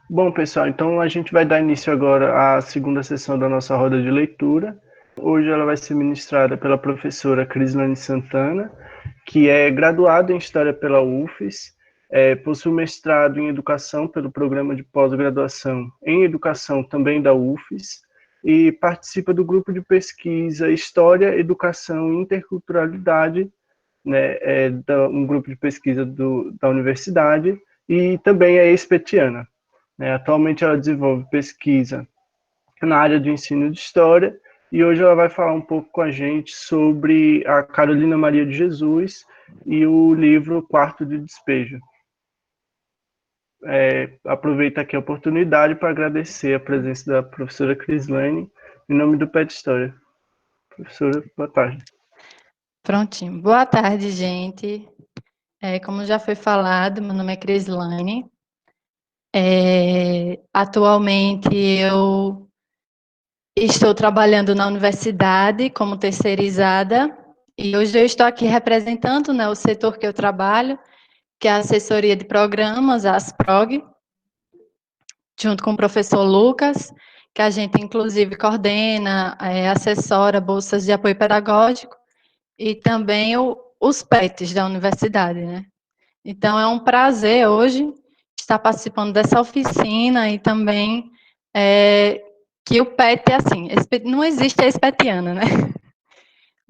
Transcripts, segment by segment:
Bom, pessoal, então a gente vai dar início agora à segunda sessão da nossa roda de leitura. Hoje ela vai ser ministrada pela professora Crislane Santana, que é graduada em História pela UFES, possui mestrado em Educação pelo Programa de Pós-Graduação em Educação também da UFES, e participa do grupo de pesquisa História, Educação e Interculturalidade, né, um grupo de pesquisa da universidade, e também é ex-petiana. Atualmente ela desenvolve pesquisa na área do ensino de história e hoje ela vai falar um pouco com a gente sobre a Carolina Maria de Jesus e o livro Quarto de Despejo. Aproveito aqui a oportunidade para agradecer a presença da professora Crislane em nome do PET História. Professora, boa tarde. Prontinho. Boa tarde, gente. Como já foi falado, meu nome é Crislane. Atualmente eu estou trabalhando na universidade como terceirizada e hoje eu estou aqui representando, né, o setor que eu trabalho, que é a assessoria de programas, a ASPROG, junto com o professor Lucas, que a gente inclusive coordena, assessora bolsas de apoio pedagógico e também os PETs da universidade, né? Então, é um prazer hoje estar participando dessa oficina e também que o PET é assim, não existe a espetiana, né?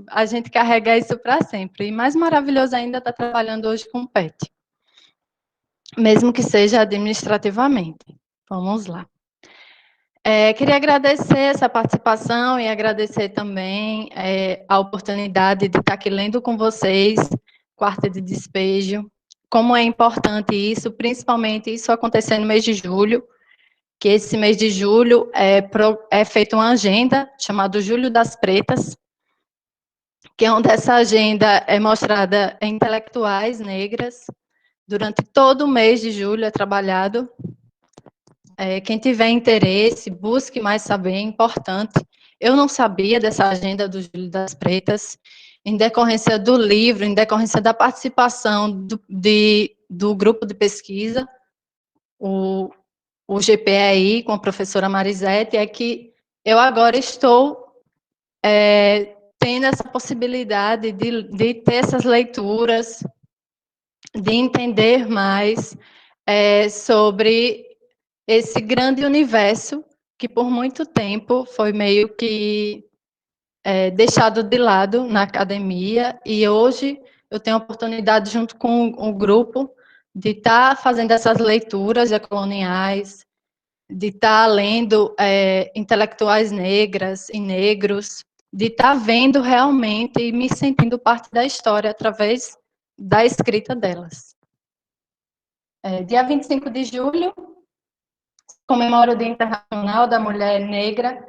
A gente carrega isso para sempre. E mais maravilhoso ainda estar trabalhando hoje com o PET, mesmo que seja administrativamente. Vamos lá. Queria agradecer essa participação e agradecer também a oportunidade de estar aqui lendo com vocês, Quarta de Despejo, como é importante isso, principalmente isso acontecer no mês de julho, que esse mês de julho é feita uma agenda chamada Julho das Pretas, que é onde essa agenda é mostrada em intelectuais negras, durante todo o mês de julho é trabalhado. Quem tiver interesse, busque mais saber, é importante. Eu não sabia dessa agenda do Julho das Pretas, em decorrência do livro, em decorrência da participação do grupo de pesquisa, o GPEI, com a professora Marisete, é que eu agora estou tendo essa possibilidade de ter essas leituras, de entender mais sobre esse grande universo que por muito tempo foi meio que deixado de lado na academia, e hoje eu tenho a oportunidade, junto com o grupo, de estar fazendo essas leituras decoloniais, de estar lendo intelectuais negras e negros, de estar vendo realmente e me sentindo parte da história através da escrita delas. Dia 25 de julho, comemora o Dia Internacional da Mulher Negra,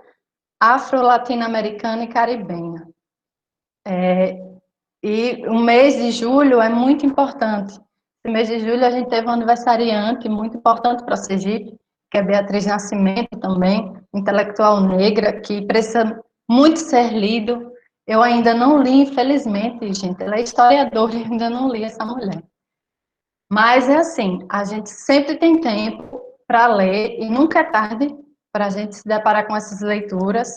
Afro-Latino-Americana e Caribenha. E o mês de julho é muito importante. No mês de julho a gente teve um aniversariante muito importante para a Sergipe, que é Beatriz Nascimento também, intelectual negra, que precisa muito ser lido. Eu ainda não li, infelizmente, gente, ela é historiadora e ainda não li essa mulher. Mas é assim, a gente sempre tem tempo para ler e nunca é tarde para a gente se deparar com essas leituras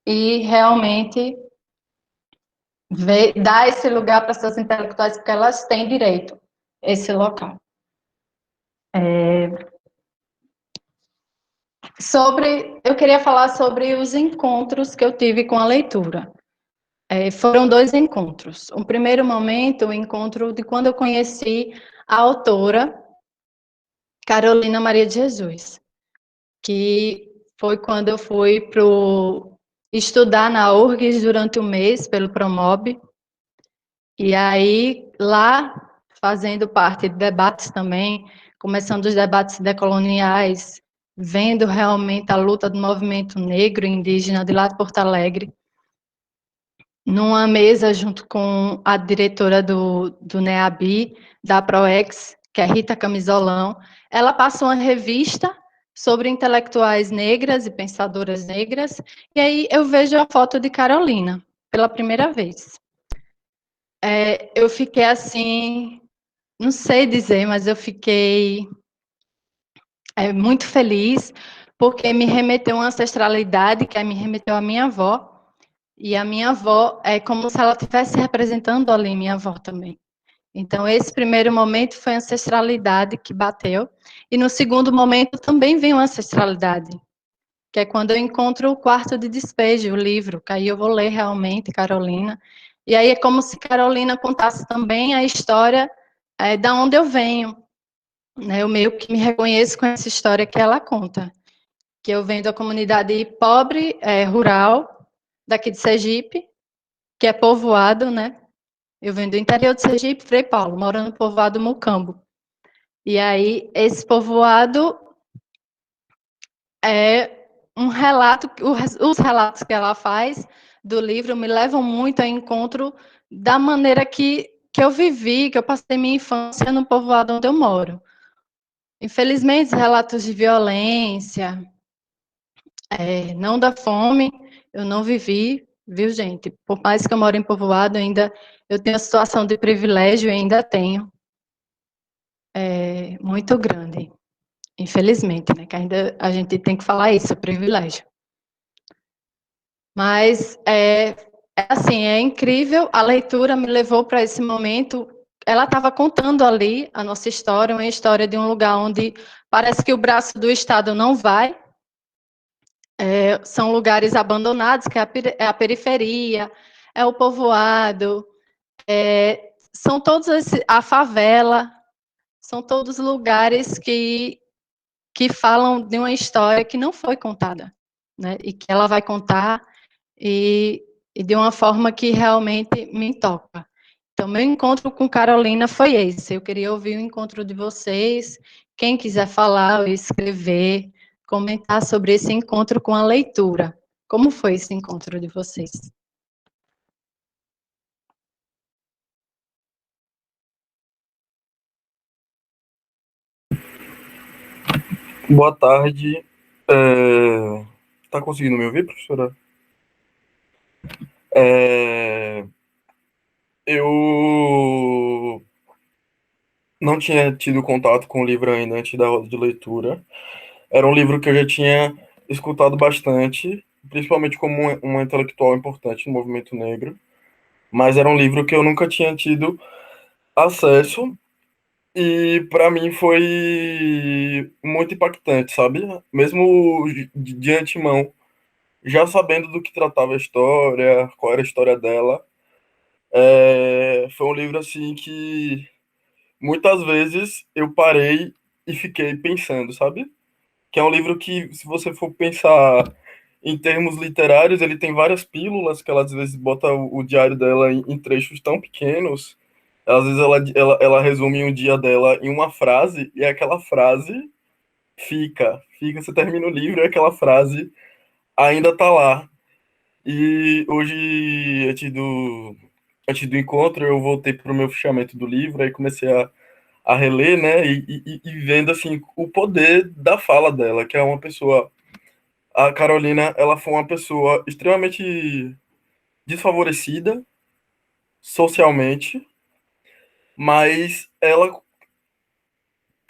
e realmente dar esse lugar para essas intelectuais, porque elas têm direito a esse local. Eu queria falar sobre os encontros que eu tive com a leitura. Foram 2 encontros. O primeiro momento, o encontro de quando eu conheci a autora Carolina Maria de Jesus, que foi quando eu fui estudar na URGS durante um mês, pelo Promob, e aí lá, fazendo parte de debates também, começando os debates decoloniais, vendo realmente a luta do movimento negro e indígena de lá de Porto Alegre, numa mesa junto com a diretora do NEABI, da PROEX, que é Rita Camisolão, ela passou uma revista sobre intelectuais negras e pensadoras negras, e aí eu vejo a foto de Carolina, pela primeira vez. Eu fiquei assim, não sei dizer, mas eu fiquei muito feliz, porque me remeteu a uma ancestralidade, que me remeteu à minha avó, e a minha avó é como se ela estivesse representando ali minha avó também. Então, esse primeiro momento foi a ancestralidade que bateu, e no segundo momento também vem uma ancestralidade, que é quando eu encontro o quarto de despejo, o livro, que aí eu vou ler realmente Carolina, e aí é como se Carolina contasse também a história da onde eu venho, né? Eu meio que me reconheço com essa história que ela conta, que eu venho da comunidade pobre, rural, daqui de Sergipe, que é povoado, né? Eu venho do interior de Sergipe, Frei Paulo, morando no povoado Mucambo. E aí, esse povoado é um relato, os relatos que ela faz do livro me levam muito ao encontro da maneira que eu vivi, que eu passei minha infância no povoado onde eu moro. Infelizmente, relatos de violência, não da fome, eu não vivi, viu, gente? Por mais que eu moro em povoado, ainda eu tenho a situação de privilégio, ainda tenho, muito grande, infelizmente, né? Que ainda a gente tem que falar isso, privilégio. Mas assim, é incrível, a leitura me levou para esse momento. Ela estava contando ali a nossa história, uma história de um lugar onde parece que o braço do Estado não vai. São lugares abandonados, que é a periferia, é o povoado, são todos a favela, são todos lugares que falam de uma história que não foi contada, né? E que ela vai contar e de uma forma que realmente me toca. Então, meu encontro com Carolina foi esse. Eu queria ouvir o encontro de vocês. Quem quiser falar ou escrever, comentar sobre esse encontro com a leitura. Como foi esse encontro de vocês? Boa tarde. Tá conseguindo me ouvir, professora? Eu não tinha tido contato com o livro ainda antes da roda de leitura. Era um livro que eu já tinha escutado bastante, principalmente como uma intelectual importante no movimento negro, mas era um livro que eu nunca tinha tido acesso e para mim foi muito impactante, sabe? Mesmo de antemão, já sabendo do que tratava a história, qual era a história dela, foi um livro assim que muitas vezes eu parei e fiquei pensando, sabe? Que é um livro que, se você for pensar em termos literários, ele tem várias pílulas que ela às vezes bota o diário dela em trechos tão pequenos. Às vezes ela resume um dia dela em uma frase e aquela frase fica, você termina o livro e aquela frase ainda tá lá. E hoje, antes do encontro, eu voltei para o meu fichamento do livro, aí comecei a reler, né, e vendo, assim, o poder da fala dela, que é uma pessoa... A Carolina, ela foi uma pessoa extremamente desfavorecida socialmente, mas ela...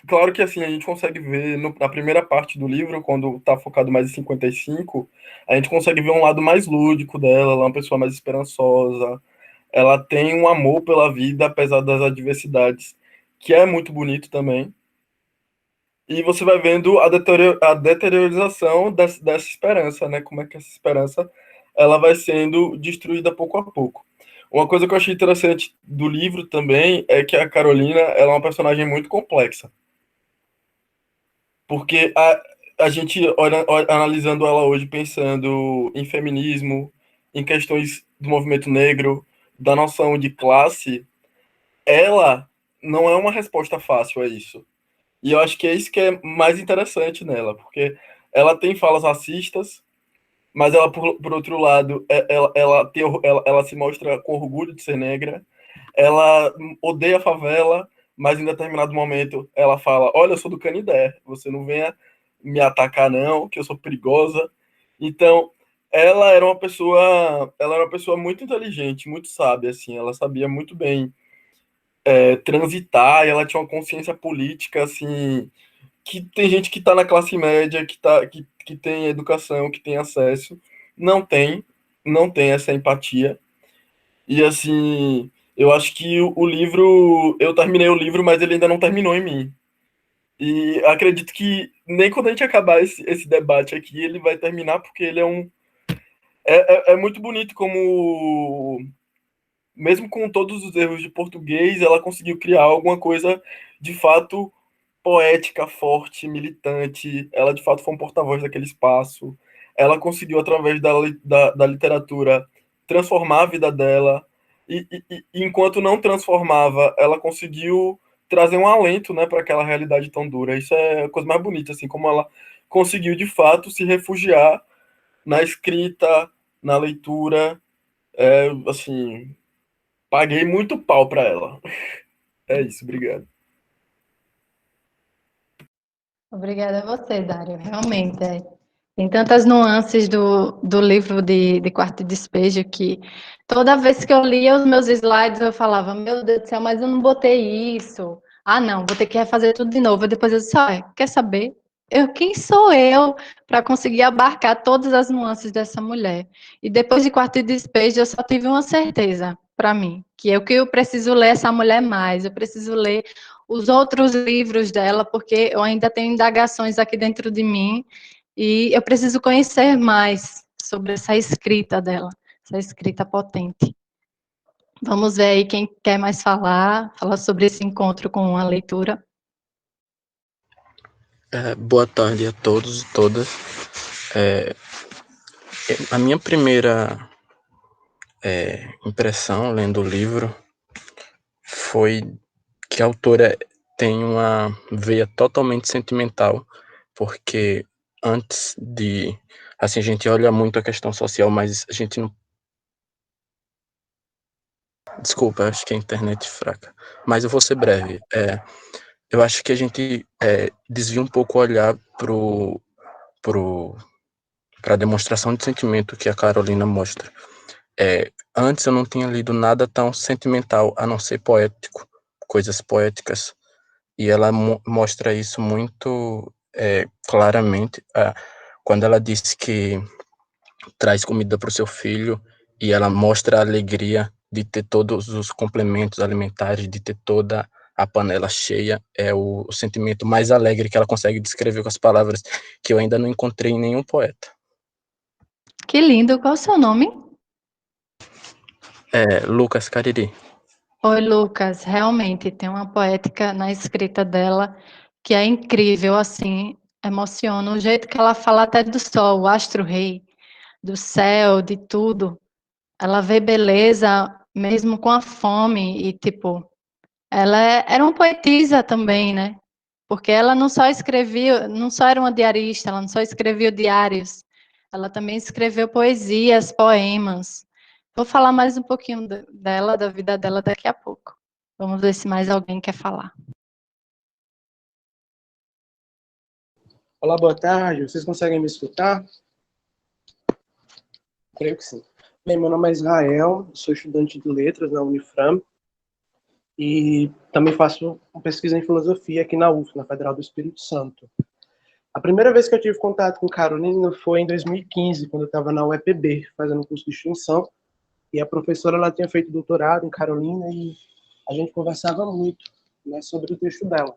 Claro que, assim, a gente consegue ver na primeira parte do livro, quando tá focado mais em 55, a gente consegue ver um lado mais lúdico dela, ela é uma pessoa mais esperançosa, ela tem um amor pela vida, apesar das adversidades, que é muito bonito também. E você vai vendo a deteriorização dessa esperança, né? Como é que essa esperança ela vai sendo destruída pouco a pouco. Uma coisa que eu achei interessante do livro também é que a Carolina ela é uma personagem muito complexa. Porque a gente, analisando ela hoje, pensando em feminismo, em questões do movimento negro, da noção de classe, ela não é uma resposta fácil a isso. E eu acho que é isso que é mais interessante nela, porque ela tem falas racistas, mas ela, por outro lado, ela se mostra com orgulho de ser negra, ela odeia a favela, mas em determinado momento ela fala: Olha, eu sou do Canindé, você não venha me atacar, não, que eu sou perigosa. Então, ela era uma pessoa muito inteligente, muito sábia, assim, ela sabia muito bem transitar, e ela tinha uma consciência política, assim, que tem gente que está na classe média, que tem educação, que tem acesso, não tem essa empatia. E assim, eu acho que o livro, eu terminei o livro, mas ele ainda não terminou em mim. E acredito que nem quando a gente acabar esse debate aqui, ele vai terminar, porque ele é muito bonito como, mesmo com todos os erros de português, ela conseguiu criar alguma coisa de fato poética, forte, militante. Ela de fato foi um porta-voz daquele espaço. Ela conseguiu, através da literatura, transformar a vida dela. E enquanto não transformava, ela conseguiu trazer um alento, né, para aquela realidade tão dura. Isso é a coisa mais bonita, assim, como ela conseguiu de fato se refugiar na escrita, na leitura. Assim, paguei muito pau para ela. É isso, obrigado. Obrigada a você, Dário. Realmente, tem tantas nuances do livro de Quarto de Despejo que toda vez que eu lia os meus slides, eu falava, meu Deus do céu, mas eu não botei isso. Ah, não, vou ter que refazer tudo de novo. Depois eu disse, quer saber? Quem sou eu para conseguir abarcar todas as nuances dessa mulher? E depois de Quarto de Despejo, eu só tive uma certeza para mim, que é o que eu preciso ler essa mulher mais, eu preciso ler os outros livros dela, porque eu ainda tenho indagações aqui dentro de mim e eu preciso conhecer mais sobre essa escrita dela, essa escrita potente. Vamos ver aí quem quer mais falar sobre esse encontro com a leitura. Boa tarde a todos e todas. A minha primeira impressão lendo o livro foi que a autora tem uma veia totalmente sentimental, porque antes de... Assim, a gente olha muito a questão social, mas a gente não... Desculpa, acho que a internet é fraca. Mas eu vou ser breve. Eu acho que a gente desvia um pouco o olhar para a demonstração de sentimento que a Carolina mostra. Antes eu não tinha lido nada tão sentimental, a não ser poético, coisas poéticas, e ela mostra isso muito claramente, quando ela diz que traz comida para o seu filho, e ela mostra a alegria de ter todos os complementos alimentares, de ter toda a panela cheia, é o sentimento mais alegre que ela consegue descrever com as palavras, que eu ainda não encontrei em nenhum poeta. Que lindo, qual é o seu nome? Lucas Cariri. Oi, Lucas, realmente tem uma poética na escrita dela que é incrível, assim, emociona. O jeito que ela fala até do sol, o astro-rei, do céu, de tudo. Ela vê beleza mesmo com a fome e, tipo, ela era uma poetisa também, né? Porque ela não só escrevia, não só era uma diarista, ela não só escrevia diários, ela também escreveu poesias, poemas. Vou falar mais um pouquinho dela, da vida dela daqui a pouco. Vamos ver se mais alguém quer falar. Olá, boa tarde. Vocês conseguem me escutar? Creio que sim. Bem, meu nome é Israel, sou estudante de letras na Unifram e também faço uma pesquisa em filosofia aqui na UF, na Federal do Espírito Santo. A primeira vez que eu tive contato com Carolina foi em 2015, quando eu estava na UEPB, fazendo um curso de extensão, e a professora ela tinha feito doutorado em Carolina e a gente conversava muito, né, sobre o texto dela.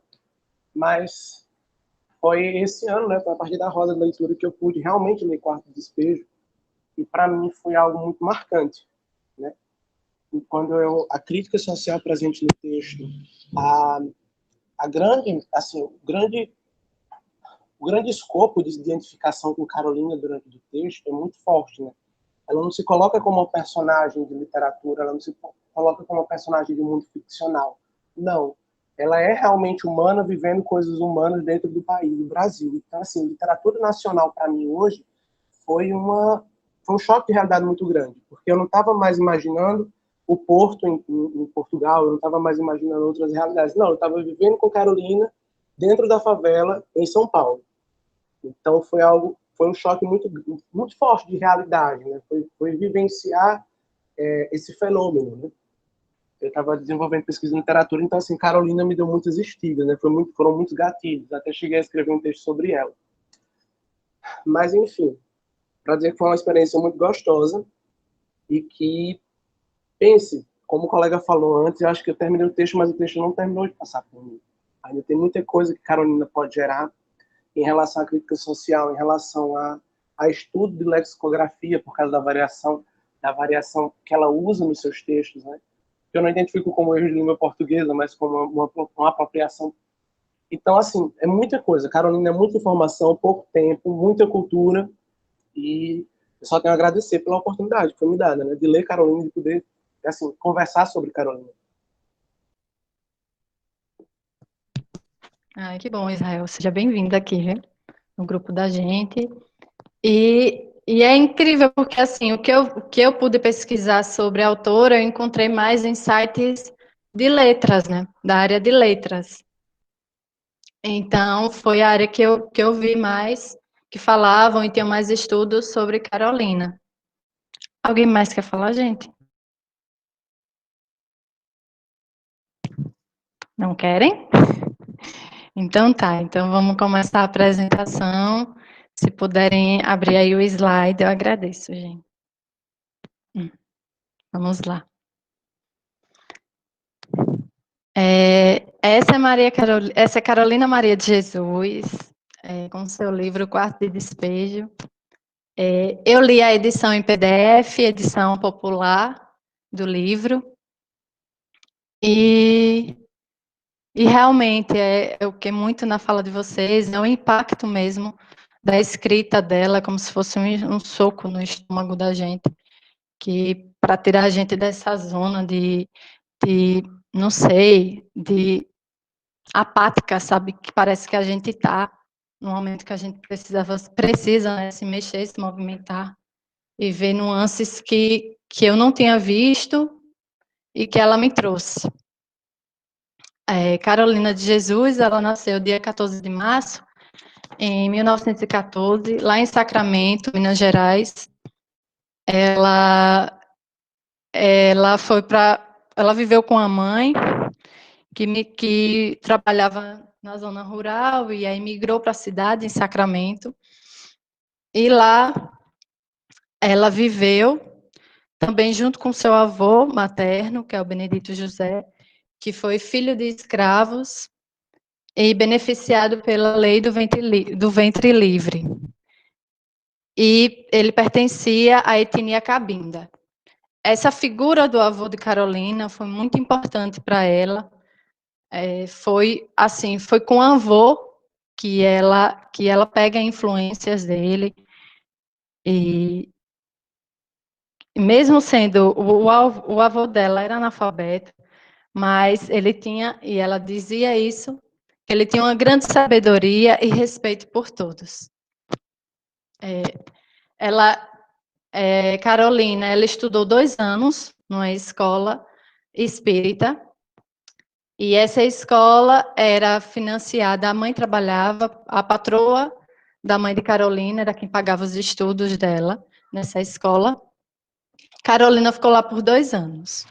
Mas foi esse ano, né, foi a partir da roda de leitura que eu pude realmente ler Quarto de Despejo, e para mim foi algo muito marcante, né? E quando a crítica social presente no texto, a grande, assim, o grande escopo de identificação com Carolina durante o texto é muito forte, né? Ela não se coloca como uma personagem de literatura, ela não se coloca como uma personagem de mundo ficcional. Não, ela é realmente humana, vivendo coisas humanas dentro do país, do Brasil. Então, assim, literatura nacional para mim hoje foi um choque de realidade muito grande, porque eu não estava mais imaginando o Porto em Portugal, eu não estava mais imaginando outras realidades. Não, eu estava vivendo com Carolina dentro da favela em São Paulo. Então foi um choque muito, muito forte de realidade, né? Foi vivenciar esse fenômeno, né? eu estava desenvolvendo pesquisa em literatura, então, assim, Carolina me deu muitas estigas, né? Foram muitos gatilhos, até cheguei a escrever um texto sobre ela. Mas, enfim, para dizer que foi uma experiência muito gostosa e que, pense, como o colega falou antes, eu acho que eu terminei o texto, mas o texto não terminou de passar por mim. Ainda tem muita coisa que Carolina pode gerar em relação à crítica social, em relação a estudo de lexicografia, por causa da variação que ela usa nos seus textos, né? Eu não identifico como erro de língua portuguesa, mas como uma apropriação. Então, assim, é muita coisa. Carolina é muita informação, pouco tempo, muita cultura, e eu só tenho a agradecer pela oportunidade que foi me dada, né, de ler Carolina, de poder, assim, conversar sobre Carolina. Ai, que bom, Israel. Seja bem-vindo aqui, viu? No grupo da gente. E é incrível porque, assim, o que eu pude pesquisar sobre a autora, eu encontrei mais em sites de letras, né? Da área de letras. Então, foi a área que eu vi mais, que falavam e tinham mais estudos sobre Carolina. Alguém mais quer falar, gente? Não querem? Então tá, então vamos começar a apresentação. Se puderem abrir aí o slide, eu agradeço, gente. Vamos lá. Essa é Carolina Maria de Jesus, com seu livro Quarto de Despejo. Eu li a edição em PDF, edição popular do livro, e realmente é o que muito na fala de vocês, é o impacto mesmo da escrita dela, como se fosse um soco no estômago da gente, que para tirar a gente dessa zona de não sei, de apática, sabe? Que parece que a gente está no momento que a gente precisa, né, se mexer, se movimentar e ver nuances que eu não tinha visto e que ela me trouxe. Carolina de Jesus, ela nasceu dia 14 de março, em 1914, lá em Sacramento, Minas Gerais. Ela viveu com a mãe, que trabalhava na zona rural e aí migrou para a cidade, em Sacramento. E lá ela viveu também junto com seu avô materno, que é o Benedito José, que foi filho de escravos e beneficiado pela lei do ventre livre. E ele pertencia à etnia cabinda. Essa figura do avô de Carolina foi muito importante para ela. Foi com o avô que ela pega influências dele, e mesmo sendo o avô dela era analfabeto, mas ele tinha, e ela dizia isso, que ele tinha uma grande sabedoria e respeito por todos. Carolina, ela estudou 2 anos numa escola espírita, e essa escola era financiada, a mãe trabalhava, a patroa da mãe de Carolina era quem pagava os estudos dela nessa escola. Carolina ficou lá por 2 anos.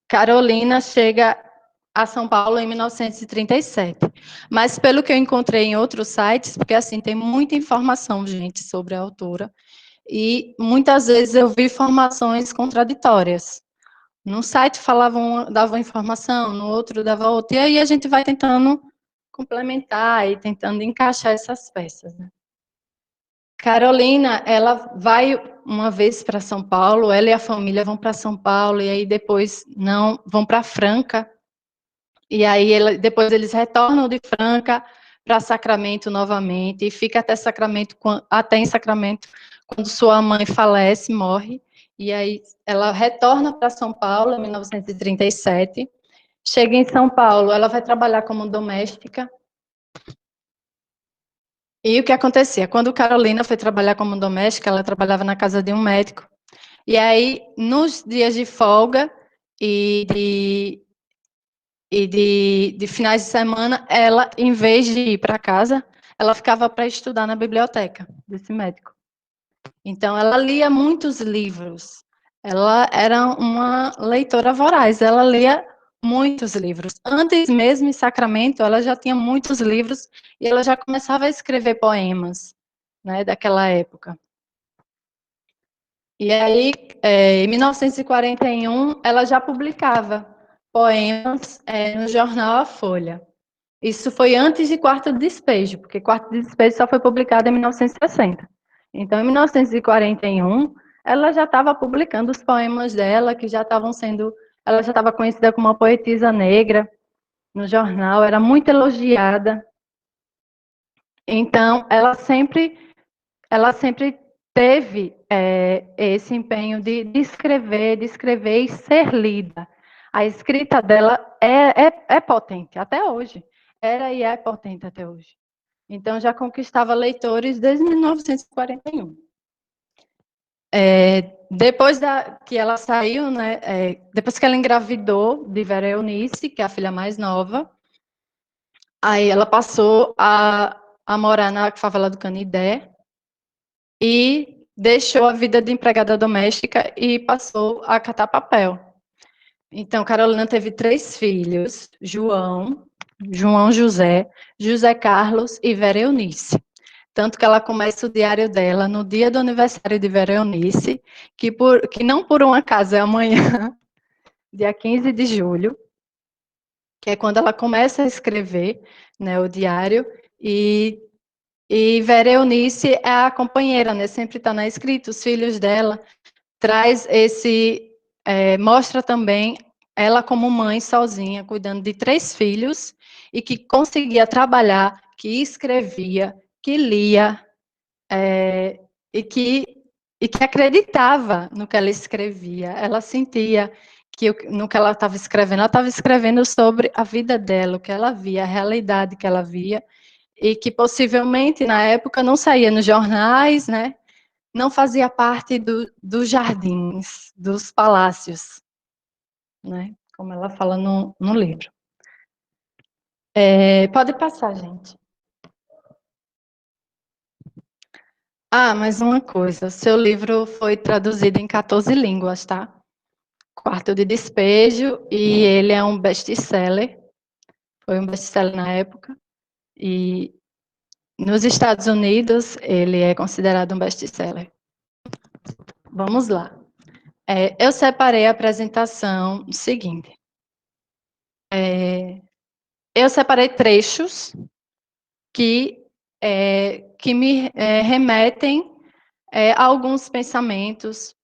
Carolina chega a São Paulo em 1937. Mas pelo que eu encontrei em outros sites, porque assim, tem muita informação, gente, sobre a autora, e muitas vezes eu vi informações contraditórias. Num site dava informação, no outro dava outra, e aí a gente vai tentando complementar e tentando encaixar essas peças, né? Carolina, ela vai uma vez para São Paulo, ela e a família vão para São Paulo, e aí depois vão para Franca, e aí depois eles retornam de Franca para Sacramento novamente, e fica até em Sacramento, quando sua mãe falece, morre, e aí ela retorna para São Paulo em 1937, chega em São Paulo, ela vai trabalhar como doméstica. E o que acontecia? Quando Carolina foi trabalhar como doméstica, ela trabalhava na casa de um médico. E aí, nos dias de folga e de finais de semana, ela, em vez de ir para casa, ela ficava para estudar na biblioteca desse médico. Então, ela lia muitos livros. Ela era uma leitora voraz, ela lia muitos livros. Antes mesmo em Sacramento, ela já tinha muitos livros e ela já começava a escrever poemas, né, daquela época. E aí, em 1941, ela já publicava poemas no jornal A Folha. Isso foi antes de Quarto de Despejo, porque Quarto de Despejo só foi publicado em 1960. Então, em 1941, ela já estava publicando os poemas dela, que já estavam sendo... Ela já estava conhecida como uma poetisa negra no jornal, era muito elogiada. Então, ela sempre teve esse empenho de escrever e ser lida. A escrita dela é potente, até hoje. Era e é potente até hoje. Então, já conquistava leitores desde 1941. Depois que ela saiu, né, depois que ela engravidou de Vera Eunice, que é a filha mais nova, aí ela passou a morar na favela do Canidé e deixou a vida de empregada doméstica e passou a catar papel. Então, Carolina teve 3 filhos, João José, José Carlos e Vera Eunice. Tanto que ela começa o diário dela no dia do aniversário de Vera Eunice, que não por um acaso é amanhã, dia 15 de julho, que é quando ela começa a escrever, né, o diário, e Vera Eunice é a companheira, né, sempre está na escrita, os filhos dela, mostra também ela como mãe sozinha, cuidando de 3 filhos, e que conseguia trabalhar, que escrevia, que lia, e que acreditava no que ela escrevia. Ela sentia que no que ela estava escrevendo sobre a vida dela, o que ela via, a realidade que ela via, e que possivelmente na época não saía nos jornais, né? Não fazia parte dos jardins, dos palácios, né? Como ela fala no livro. Pode passar, gente. Mais uma coisa, seu livro foi traduzido em 14 línguas, tá? Quarto de Despejo, e ele é um best-seller, foi um best-seller na época, e nos Estados Unidos ele é considerado um best-seller. Vamos lá. Eu separei a apresentação seguinte. Eu separei trechos que me remetem a alguns pensamentos.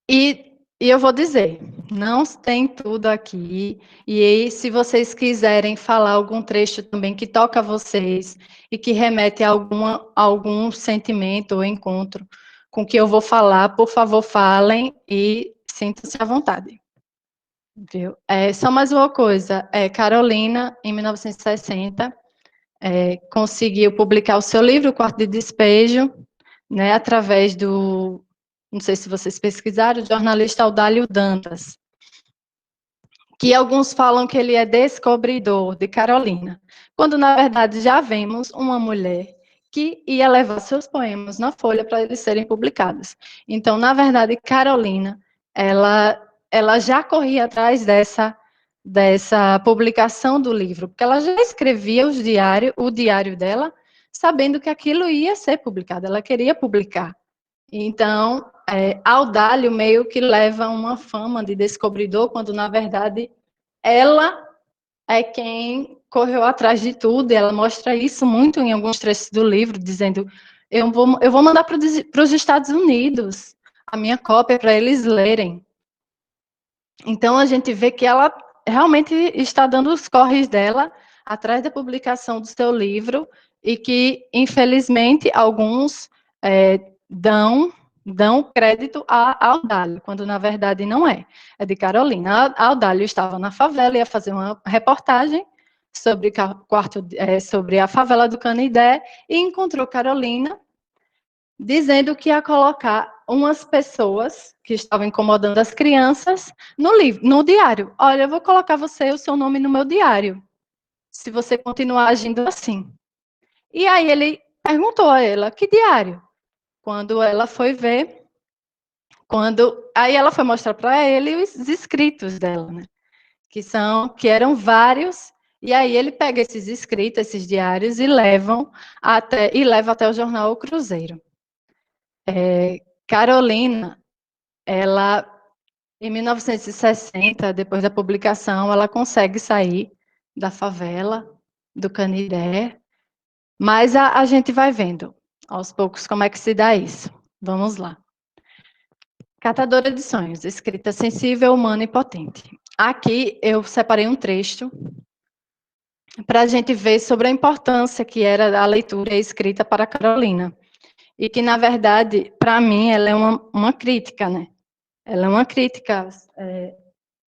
E eu vou dizer, não tem tudo aqui. E aí, se vocês quiserem falar algum trecho também que toca vocês e que remete a algum sentimento ou encontro com o que eu vou falar, por favor, falem e sintam-se à vontade. Viu? Só mais uma coisa. Carolina, em 1960, conseguiu publicar o seu livro, O Quarto de Despejo, né, através do, não sei se vocês pesquisaram, o jornalista Audálio Dantas, que alguns falam que ele é descobridor de Carolina, quando, na verdade, já vemos uma mulher que ia levar seus poemas na Folha para eles serem publicados. Então, na verdade, Carolina, ela já corria atrás dessa publicação do livro, porque ela já escrevia o diário dela, sabendo que aquilo ia ser publicado, ela queria publicar. Então, Audálio meio que leva uma fama de descobridor, quando, na verdade, ela é quem correu atrás de tudo, e ela mostra isso muito em alguns trechos do livro, dizendo, eu vou mandar para os Estados Unidos a minha cópia para eles lerem. Então, a gente vê que ela realmente está dando os corres dela atrás da publicação do seu livro, e que, infelizmente, alguns dão crédito a Audálio, quando na verdade não é. É de Carolina. A Audálio estava na favela, ia fazer uma reportagem sobre a favela do Canidé, e encontrou Carolina, dizendo que ia colocar umas pessoas que estavam incomodando as crianças no diário. Olha, eu vou colocar o seu nome no meu diário, se você continuar agindo assim. E aí ele perguntou a ela, que diário? Quando ela foi ver, Aí ela foi mostrar para ele os escritos dela, né? Que eram vários, e aí ele pega esses escritos, esses diários, e leva até o jornal O Cruzeiro. Carolina, ela, em 1960, depois da publicação, ela consegue sair da favela, do Canindé, mas a gente vai vendo, aos poucos, como é que se dá isso. Vamos lá. Catadora de Sonhos, escrita sensível, humana e potente. Aqui eu separei um trecho para a gente ver sobre a importância que era a leitura e a escrita para a Carolina. E que, na verdade, para mim, ela é uma crítica, né? Ela é uma crítica,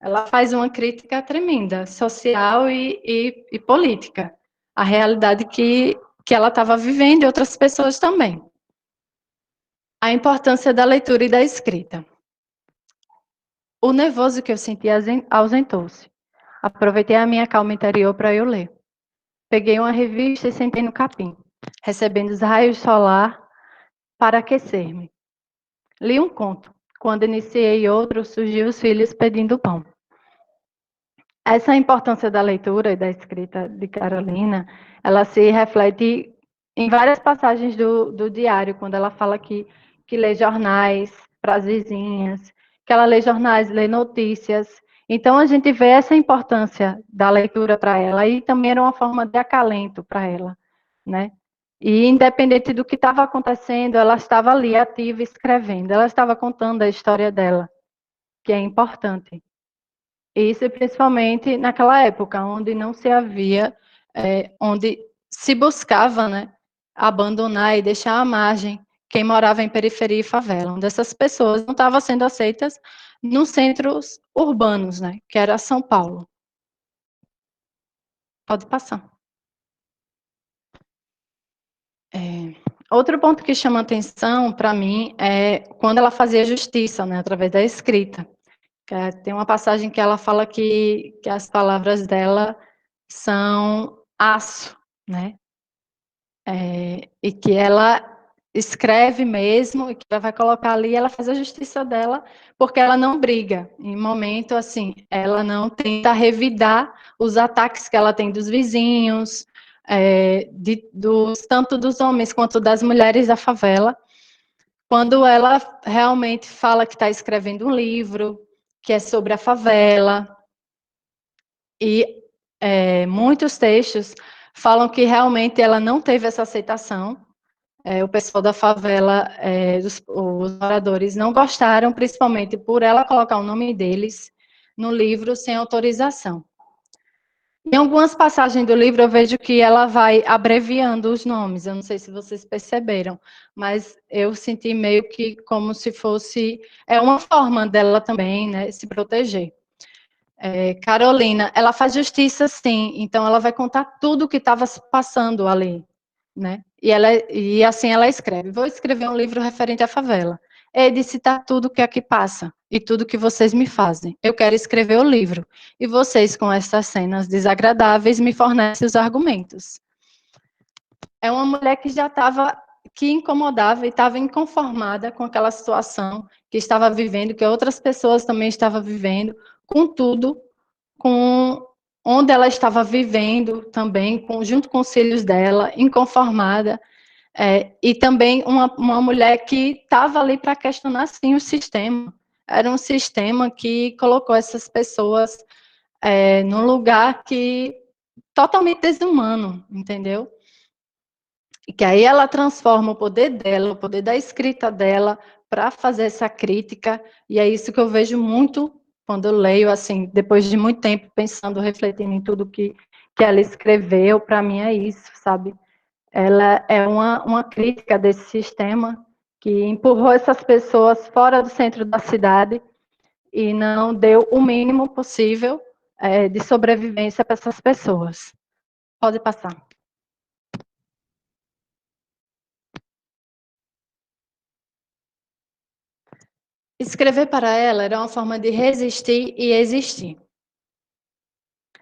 ela faz uma crítica tremenda, social e política. A realidade que ela estava vivendo e outras pessoas também. A importância da leitura e da escrita. O nervoso que eu senti ausentou-se. Aproveitei a minha calma interior para eu ler. Peguei uma revista e sentei no capim, recebendo os raios solar para aquecer-me. Li um conto. Quando iniciei outro, surgiu os filhos pedindo pão. Essa importância da leitura e da escrita de Carolina, ela se reflete em várias passagens do diário, quando ela fala que lê jornais para as vizinhas, que ela lê jornais, lê notícias. Então, a gente vê essa importância da leitura para ela, e também era uma forma de acalento para ela, né? E, independente do que estava acontecendo, ela estava ali, ativa, escrevendo. Ela estava contando a história dela, que é importante. Isso principalmente naquela época, onde não se havia, onde se buscava, né, abandonar e deixar à margem quem morava em periferia e favela, onde essas pessoas não estavam sendo aceitas nos centros urbanos, né, que era São Paulo. Pode passar. Outro ponto que chama atenção para mim é quando ela fazia justiça, né, através da escrita. Tem uma passagem que ela fala que as palavras dela são aço, né? E que ela escreve mesmo, e que ela vai colocar ali, ela faz a justiça dela, porque ela não briga. Em momento, assim, ela não tenta revidar os ataques que ela tem dos vizinhos, tanto dos homens quanto das mulheres da favela, quando ela realmente fala que está escrevendo um livro, que é sobre a favela, e muitos textos falam que realmente ela não teve essa aceitação. O pessoal da favela, os moradores, não gostaram, principalmente por ela colocar o nome deles no livro sem autorização. Em algumas passagens do livro eu vejo que ela vai abreviando os nomes, eu não sei se vocês perceberam, mas eu senti meio que como se fosse uma forma dela também, né, se proteger. Carolina, ela faz justiça, sim, então ela vai contar tudo o que estava se passando ali, né? E assim ela escreve: vou escrever um livro referente à favela. É de citar tudo o que aqui passa e tudo que vocês me fazem. Eu quero escrever o livro e vocês, com essas cenas desagradáveis, me fornecem os argumentos. É uma mulher que já estava, que incomodava e estava inconformada com aquela situação que estava vivendo, que outras pessoas também estavam vivendo, com tudo, com onde ela estava vivendo também, junto com os filhos dela, inconformada, e também uma mulher que estava ali para questionar, sim, o sistema. Era um sistema que colocou essas pessoas num lugar que totalmente desumano, entendeu? E que aí ela transforma o poder dela, o poder da escrita dela, para fazer essa crítica, e é isso que eu vejo muito quando eu leio, assim, depois de muito tempo pensando, refletindo em tudo que ela escreveu. Para mim é isso, sabe? Ela é uma crítica desse sistema que empurrou essas pessoas fora do centro da cidade e não deu o mínimo possível de sobrevivência para essas pessoas. Pode passar. Escrever para ela era uma forma de resistir e existir.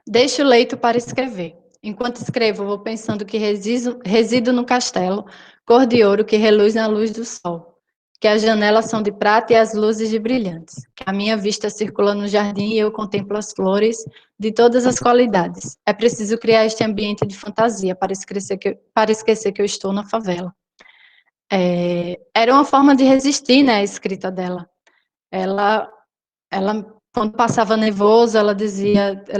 Deixo o leito para escrever. Enquanto escrevo, vou pensando que resido no castelo, cor de ouro que reluz na luz do sol. que as janelas são de prata e as luzes de brilhantes, que a minha vista circula no jardim e eu contemplo as flores de todas as qualidades. É preciso criar este ambiente de fantasia para esquecer que eu estou na favela. Era uma forma de resistir, né, a escrita dela. Ela, quando passava nervoso, ela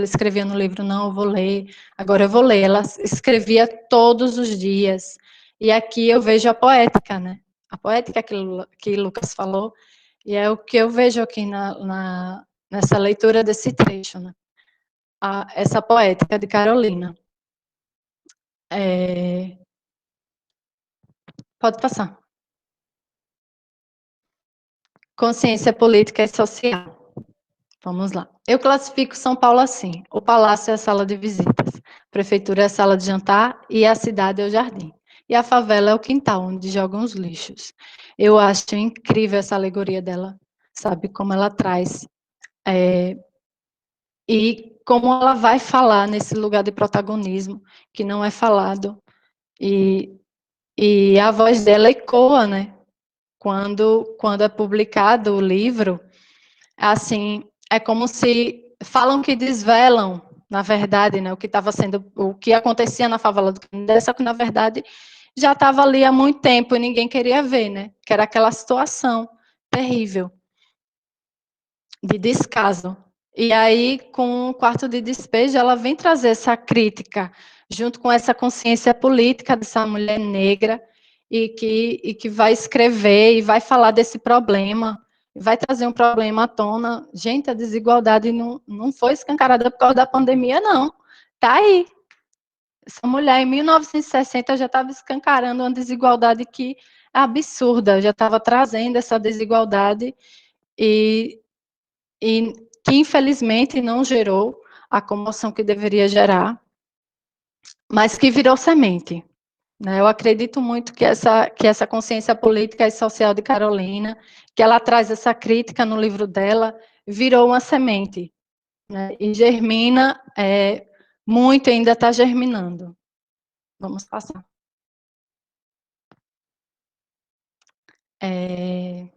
escrevia no livro, não, eu vou ler, agora eu vou ler. Ela escrevia todos os dias. E aqui eu vejo a poética, né? A poética que Lucas falou, e é o que eu vejo aqui nessa leitura desse trecho, né? Essa poética de Carolina. Pode passar. Consciência política e social. Vamos lá. Eu classifico São Paulo assim: o palácio é a sala de visitas, a prefeitura é a sala de jantar e a cidade é o jardim. E a favela é o quintal, onde jogam os lixos. Eu acho incrível essa alegoria dela, sabe? Como ela traz. E como ela vai falar nesse lugar de protagonismo, que não é falado. E a voz dela ecoa, né? Quando é publicado o livro, assim, é como se falam que desvelam, na verdade, né, o que acontecia na favela do Canindé, só que na verdade já estava ali há muito tempo e ninguém queria ver, né? Que era aquela situação terrível de descaso. E aí, com o quarto de despejo, ela vem trazer essa crítica, junto com essa consciência política dessa mulher negra, e que vai escrever e vai falar desse problema, vai trazer um problema à tona. Gente, a desigualdade não foi escancarada por causa da pandemia, não. Está aí. Essa mulher, em 1960, já estava escancarando uma desigualdade que é absurda, já estava trazendo essa desigualdade e que, infelizmente, não gerou a comoção que deveria gerar, mas que virou semente. Né? Eu acredito muito que essa consciência política e social de Carolina, que ela traz essa crítica no livro dela, virou uma semente, né? E germina muito, ainda está germinando. Vamos passar. É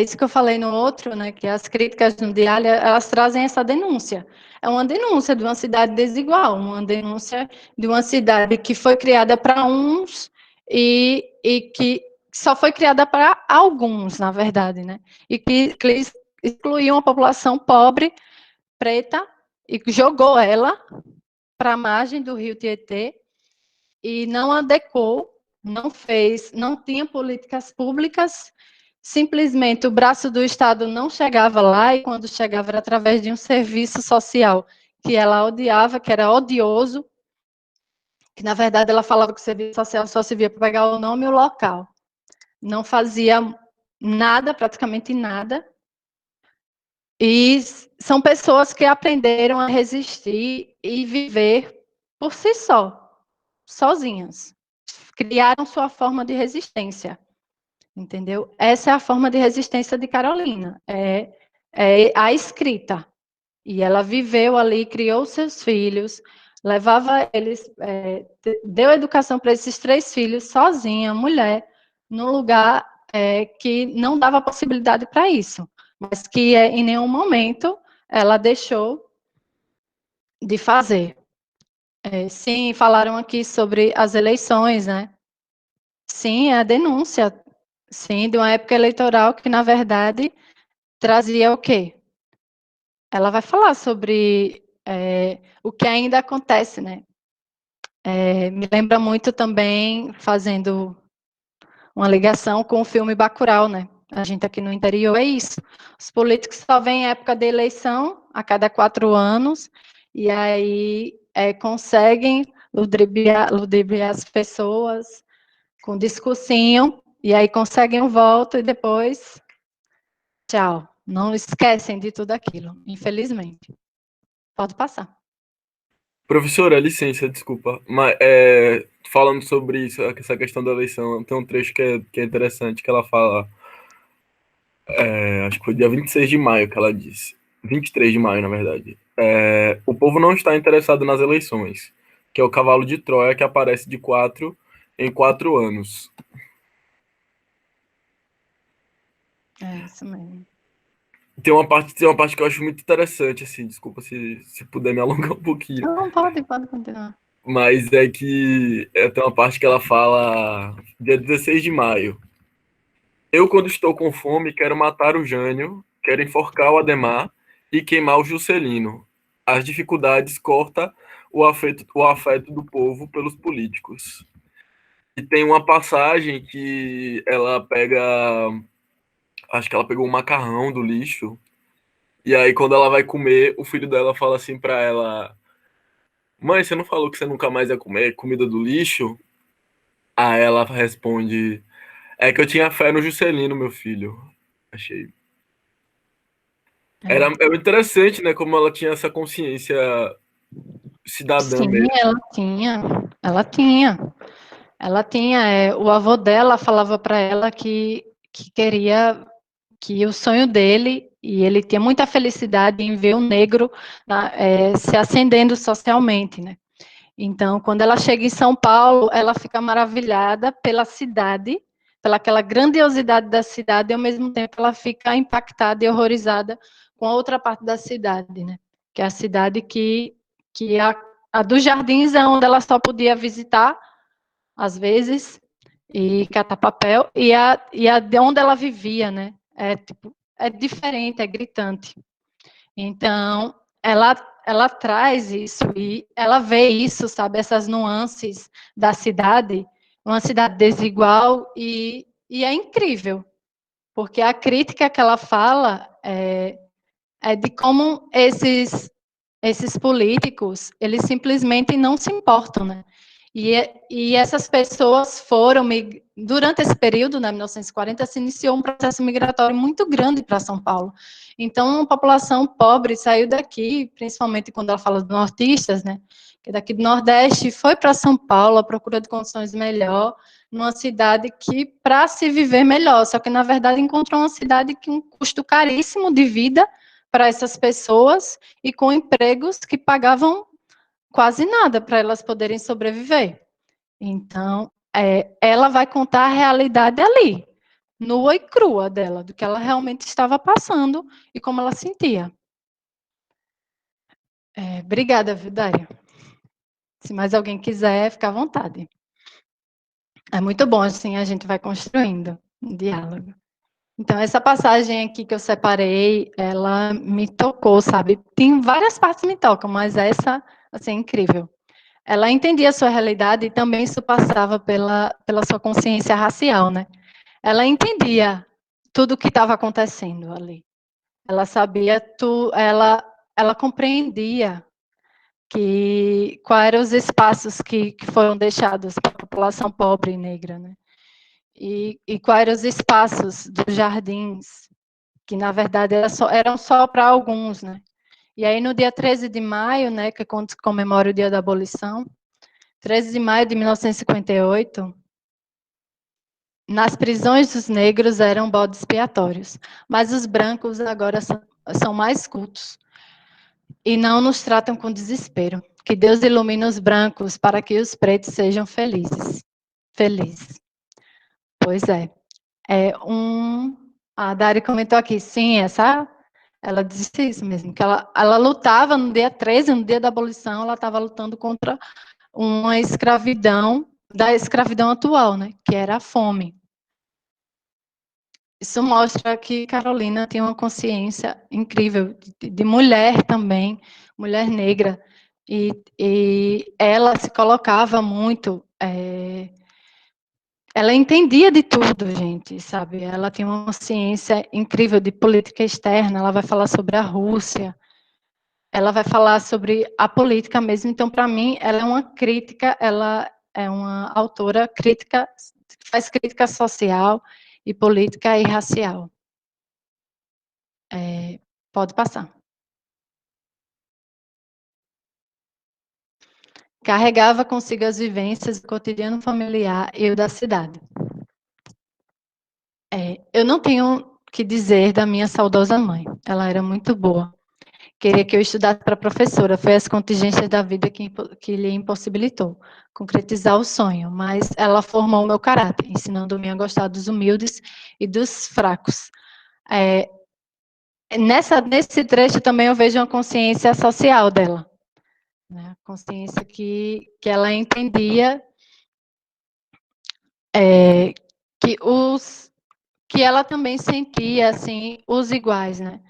isso que eu falei no outro, né, que as críticas no diário, elas trazem essa denúncia. É uma denúncia de uma cidade desigual, uma denúncia de uma cidade que foi criada para uns e que só foi criada para alguns, na verdade, né? E que excluiu uma população pobre, preta, e jogou ela para a margem do rio Tietê e não adequou, não fez, não tinha políticas públicas. Simplesmente o braço do Estado não chegava lá, e quando chegava era através de um serviço social que ela odiava, que era odioso, que na verdade ela falava que o serviço social só servia para pegar o nome e o local. Não fazia nada, praticamente nada. E são pessoas que aprenderam a resistir e viver por si só, sozinhas. Criaram sua forma de resistência. Entendeu? Essa é a forma de resistência de Carolina, é a escrita. E ela viveu ali, criou seus filhos, levava eles, deu educação para esses 3 filhos sozinha, mulher, num lugar que não dava possibilidade para isso, mas que em nenhum momento ela deixou de fazer. Sim, falaram aqui sobre as eleições, né? Sim, é a denúncia. Sim, de uma época eleitoral que, na verdade, trazia o quê? Ela vai falar sobre o que ainda acontece, né? Me lembra muito também, fazendo uma ligação com o filme Bacurau, né? A gente aqui no interior é isso. Os políticos só vêm em época de eleição, a cada 4 anos, e aí conseguem ludibriar as pessoas com discursinho, e aí conseguem um voto e depois, tchau. Não esquecem de tudo aquilo, infelizmente. Pode passar. Professora, licença, desculpa, mas falando sobre isso, essa questão da eleição, tem um trecho que é interessante, que ela fala, acho que foi dia 26 de maio que ela disse, 23 de maio, na verdade. O povo não está interessado nas eleições, que é o cavalo de Troia que aparece de 4 em 4 anos. É isso mesmo. Tem uma parte que eu acho muito interessante, assim, desculpa se puder me alongar um pouquinho. Não, pode continuar. Mas é que tem uma parte que ela fala, dia 16 de maio. Eu, quando estou com fome, quero matar o Jânio, quero enforcar o Ademar e queimar o Juscelino. As dificuldades cortam o afeto do povo pelos políticos. E tem uma passagem que ela pega, acho que ela pegou um macarrão do lixo, e aí quando ela vai comer, o filho dela fala assim pra ela: Mãe, você não falou que você nunca mais ia comer comida do lixo? Aí ela responde: É que eu tinha fé no Juscelino, meu filho. Achei. Era interessante, né? Como ela tinha essa consciência cidadã Sim, mesmo. ela tinha. Ela tinha. Ela tinha. O avô dela falava para ela que queria que o sonho dele, e ele tinha muita felicidade em ver o negro se ascendendo socialmente, né? Então, quando ela chega em São Paulo, ela fica maravilhada pela cidade, pela aquela grandiosidade da cidade, e ao mesmo tempo ela fica impactada e horrorizada com a outra parte da cidade, né? Que é a cidade que a dos Jardins é onde ela só podia visitar, às vezes, e catar papel, e a de onde ela vivia, né? É diferente, é gritante. Então, ela traz isso e ela vê isso, sabe, essas nuances da cidade, uma cidade desigual e é incrível, porque a crítica que ela fala é de como esses políticos, eles simplesmente não se importam, né? E essas pessoas foram, durante esse período, né, 1940, se iniciou um processo migratório muito grande para São Paulo. Então, a população pobre saiu daqui, principalmente quando ela fala dos nortistas, né, que daqui do Nordeste, foi para São Paulo à procura de condições melhor, numa cidade que, para se viver melhor, só que, na verdade, encontrou uma cidade que um custo caríssimo de vida para essas pessoas e com empregos que pagavam quase nada para elas poderem sobreviver. Então, ela vai contar a realidade ali, nua e crua dela, do que ela realmente estava passando e como ela sentia. Obrigada, viu, Dária? Se mais alguém quiser, fica à vontade. É muito bom, assim, a gente vai construindo um diálogo. Então, essa passagem aqui que eu separei, ela me tocou, sabe? Tem várias partes que me tocam, mas essa, assim, é incrível. Ela entendia a sua realidade e também isso passava pela sua consciência racial, né? Ela entendia tudo o que estava acontecendo ali. Ela sabia ela compreendia quais eram os espaços que foram deixados para a população pobre e negra, né? E quais eram os espaços dos jardins, que na verdade eram só para alguns, né? E aí no dia 13 de maio, né, que é quando se comemora o dia da abolição, 13 de maio de 1958, nas prisões dos negros eram bodes expiatórios, mas os brancos agora são mais cultos e não nos tratam com desespero. Que Deus ilumine os brancos para que os pretos sejam felizes. Felizes. Pois é. A Dari comentou aqui, sim, ela disse isso mesmo, que ela lutava no dia 13, no dia da abolição, ela estava lutando contra uma escravidão, da escravidão atual, né, que era a fome. Isso mostra que Carolina tem uma consciência incrível, de mulher também, mulher negra, e ela se colocava muito, ela entendia de tudo, gente, sabe? Ela tem uma consciência incrível de política externa, ela vai falar sobre a Rússia, ela vai falar sobre a política mesmo, então, para mim, ela é uma crítica, ela é uma autora crítica, faz crítica social e política e racial. Pode passar. Carregava consigo as vivências do cotidiano familiar e o da cidade. Eu não tenho que dizer da minha saudosa mãe, ela era muito boa. Queria que eu estudasse para professora, foi as contingências da vida que lhe impossibilitou concretizar o sonho, mas ela formou o meu caráter, ensinando-me a gostar dos humildes e dos fracos, Nesse trecho também eu vejo uma consciência social dela, né? A consciência que ela entendia que ela também sentia, assim, os iguais, né?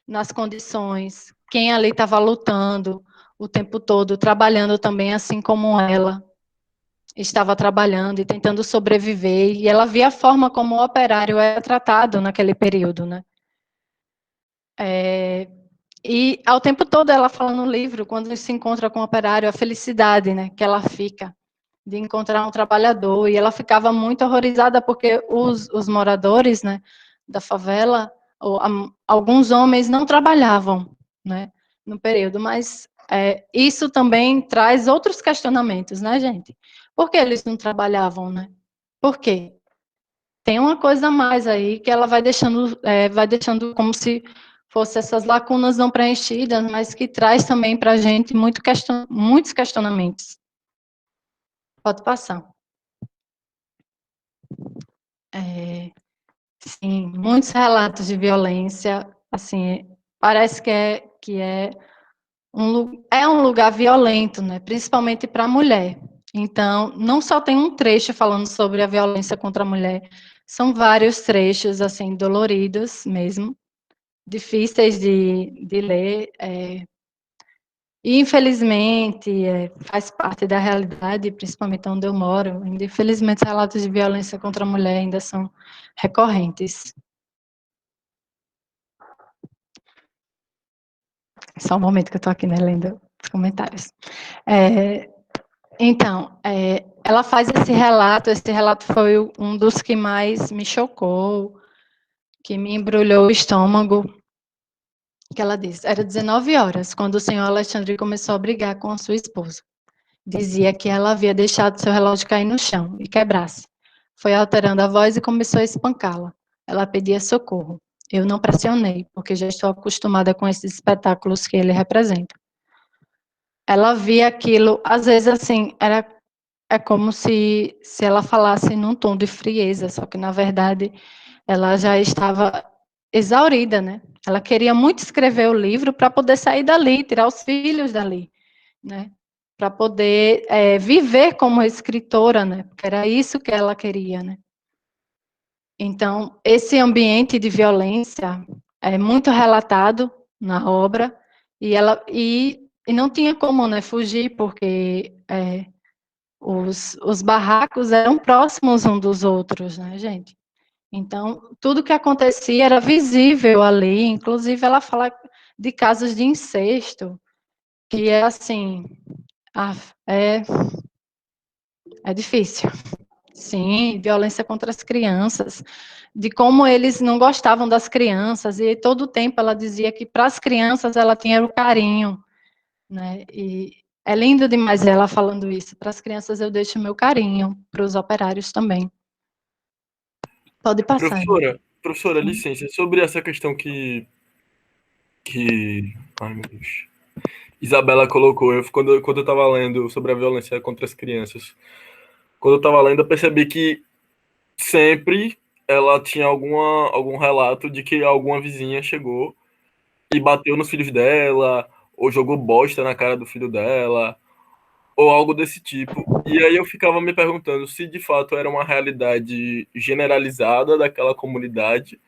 Nas condições, quem ali estava lutando o tempo todo, trabalhando também assim como ela estava trabalhando e tentando sobreviver, e ela via a forma como o operário era tratado naquele período, né? E ao tempo todo ela fala no livro, quando se encontra com o operário, a felicidade, né, que ela fica de encontrar um trabalhador, e ela ficava muito horrorizada porque os moradores, né, da favela, alguns homens não trabalhavam, né, no período, mas isso também traz outros questionamentos, né, gente? Por que eles não trabalhavam, né? Por quê? Tem uma coisa a mais aí que ela vai deixando como se fossem essas lacunas não preenchidas, mas que traz também para a gente muitos questionamentos. Pode passar. Sim, muitos relatos de violência, assim, parece que é um lugar violento, né? Principalmente para a mulher. Então, não só tem um trecho falando sobre a violência contra a mulher, são vários trechos, assim, doloridos mesmo, difíceis de ler, e, infelizmente, faz parte da realidade, principalmente onde eu moro. Infelizmente, relatos de violência contra a mulher ainda são recorrentes. Só um momento que eu estou aqui, né, lendo os comentários. Então, ela faz esse relato foi um dos que mais me chocou, que me embrulhou o estômago, que ela disse, era 19 horas, quando o senhor Alexandre começou a brigar com a sua esposa. Dizia que ela havia deixado seu relógio cair no chão e quebrasse. Foi alterando a voz e começou a espancá-la. Ela pedia socorro. Eu não pressionei, porque já estou acostumada com esses espetáculos que ele representa. Ela via aquilo, às vezes, assim, é como se ela falasse num tom de frieza, só que, na verdade, ela já estava exaurida, né? Ela queria muito escrever o livro para poder sair dali, tirar os filhos dali, né? Para poder viver como escritora, né? Porque era isso que ela queria, né? Então, esse ambiente de violência é muito relatado na obra, e não tinha como, né, fugir, porque os barracos eram próximos uns dos outros, né, gente? Então, tudo que acontecia era visível ali, inclusive ela fala de casos de incesto, que é assim, é difícil. Sim, violência contra as crianças, de como eles não gostavam das crianças, e todo o tempo ela dizia que para as crianças ela tinha o carinho, né? E é lindo demais ela falando isso. Para as crianças eu deixo meu carinho, para os operários também. Pode passar. Professora, licença, sobre essa questão que ai, meu Deus, Isabela colocou, quando eu estava lendo sobre a violência contra as crianças, quando eu estava lendo, eu percebi que sempre ela tinha algum relato de que alguma vizinha chegou e bateu nos filhos dela, ou jogou bosta na cara do filho dela, ou algo desse tipo. E aí eu ficava me perguntando se de fato era uma realidade generalizada daquela comunidade,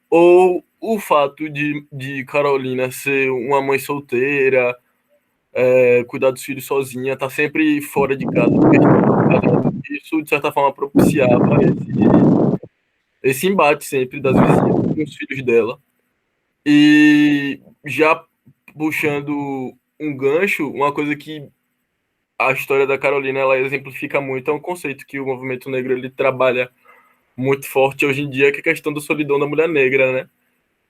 ou o fato de Carolina ser uma mãe solteira, cuidar dos filhos sozinha, tá sempre fora de casa, isso de certa forma propiciava esse embate sempre das vizinhas com os filhos dela. E já puxando um gancho, uma coisa que a história da Carolina ela exemplifica muito é um conceito que o movimento negro ele trabalha muito forte hoje em dia, que é a questão da solidão da mulher negra, né?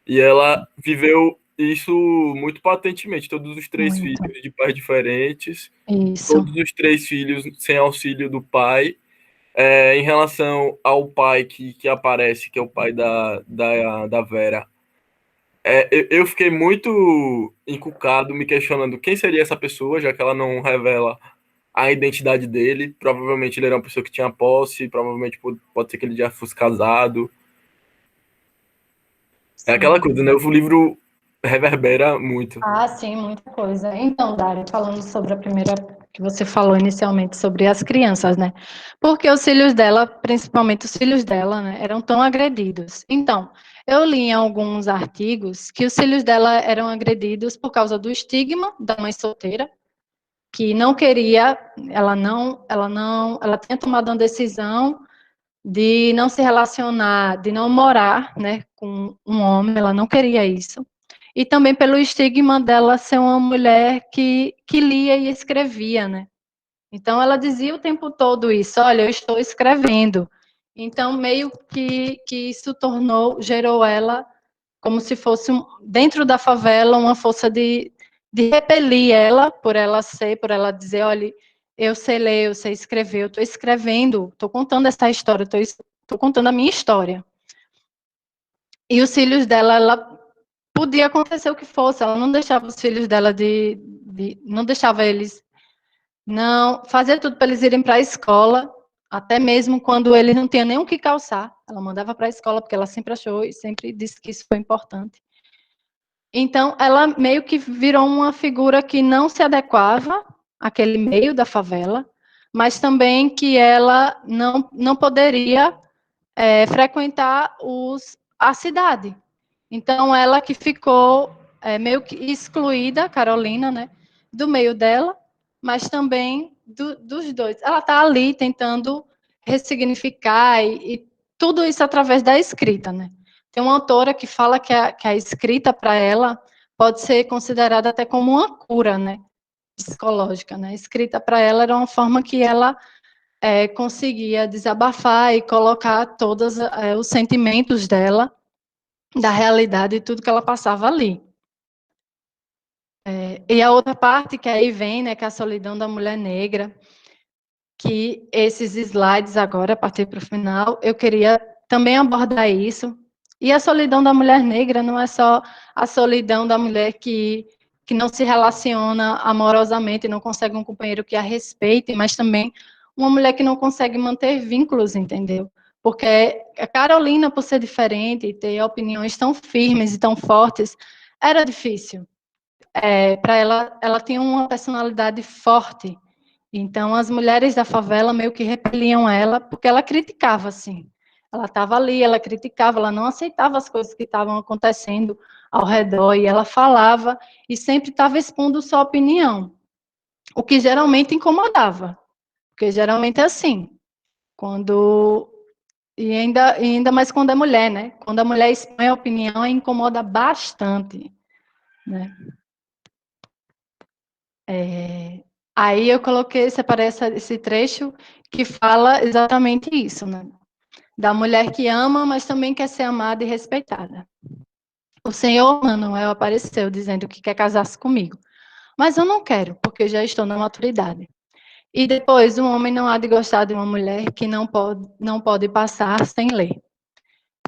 E ela viveu isso muito patentemente, todos os três filhos de pais diferentes, Isso. todos os três filhos sem auxílio do pai. Em relação ao pai que aparece, que é o pai da Vera, eu fiquei muito encucado, me questionando quem seria essa pessoa, já que ela não revela a identidade dele. Provavelmente ele era uma pessoa que tinha posse, provavelmente pode ser que ele já fosse casado. É aquela coisa, né? O livro reverbera muito. Ah, sim, muita coisa. Então, Dário, falando sobre a primeira que você falou inicialmente, sobre as crianças, né? Porque os filhos dela, principalmente os filhos dela, né, eram tão agredidos. Então, eu li em alguns artigos que os filhos dela eram agredidos por causa do estigma da mãe solteira, que não queria, ela tinha tomado uma decisão de não se relacionar, de não morar, né, com um homem, ela não queria isso. E também pelo estigma dela ser uma mulher que lia e escrevia, né? Então ela dizia o tempo todo isso, olha, eu estou escrevendo. Então meio que isso gerou ela como se fosse dentro da favela uma força de repelir ela, por ela dizer, olha, eu sei ler, eu sei escrever, eu estou escrevendo, estou contando essa história, estou contando a minha história. E os filhos dela, ela podia acontecer o que fosse, ela não deixava os filhos dela não deixava eles, não, fazia tudo para eles irem para a escola, até mesmo quando eles não tinham nem o que calçar, ela mandava para a escola, porque ela sempre achou e sempre disse que isso foi importante. Então, ela meio que virou uma figura que não se adequava àquele meio da favela, mas também que ela não poderia frequentar a cidade. Então, ela que ficou meio que excluída, Carolina, né, do meio dela, mas também dos dois. Ela está ali tentando ressignificar e tudo isso através da escrita, né? Tem uma autora que fala que a escrita para ela pode ser considerada até como uma cura, né, psicológica, né? A escrita para ela era uma forma que ela conseguia desabafar e colocar todos os sentimentos dela, da realidade e tudo que ela passava ali. E a outra parte que aí vem, né, que é a solidão da mulher negra, que esses slides agora, a partir para o final, eu queria também abordar isso. E a solidão da mulher negra não é só a solidão da mulher que não se relaciona amorosamente, não consegue um companheiro que a respeite, mas também uma mulher que não consegue manter vínculos, entendeu? Porque a Carolina, por ser diferente e ter opiniões tão firmes e tão fortes, era difícil. Para ela tinha uma personalidade forte. Então, as mulheres da favela meio que repeliam ela, porque ela criticava, assim. Ela estava ali, ela criticava, ela não aceitava as coisas que estavam acontecendo ao redor, e ela falava, e sempre estava expondo sua opinião, o que geralmente incomodava, porque geralmente é assim, quando... E ainda mais quando é mulher, né? Quando a mulher expõe a opinião, incomoda bastante, né? Aí eu separei esse trecho que fala exatamente isso, né? Da mulher que ama, mas também quer ser amada e respeitada. O Senhor Manuel apareceu dizendo que quer casar-se comigo, mas eu não quero, porque já estou na maturidade. E depois, um homem não há de gostar de uma mulher que não pode passar sem ler,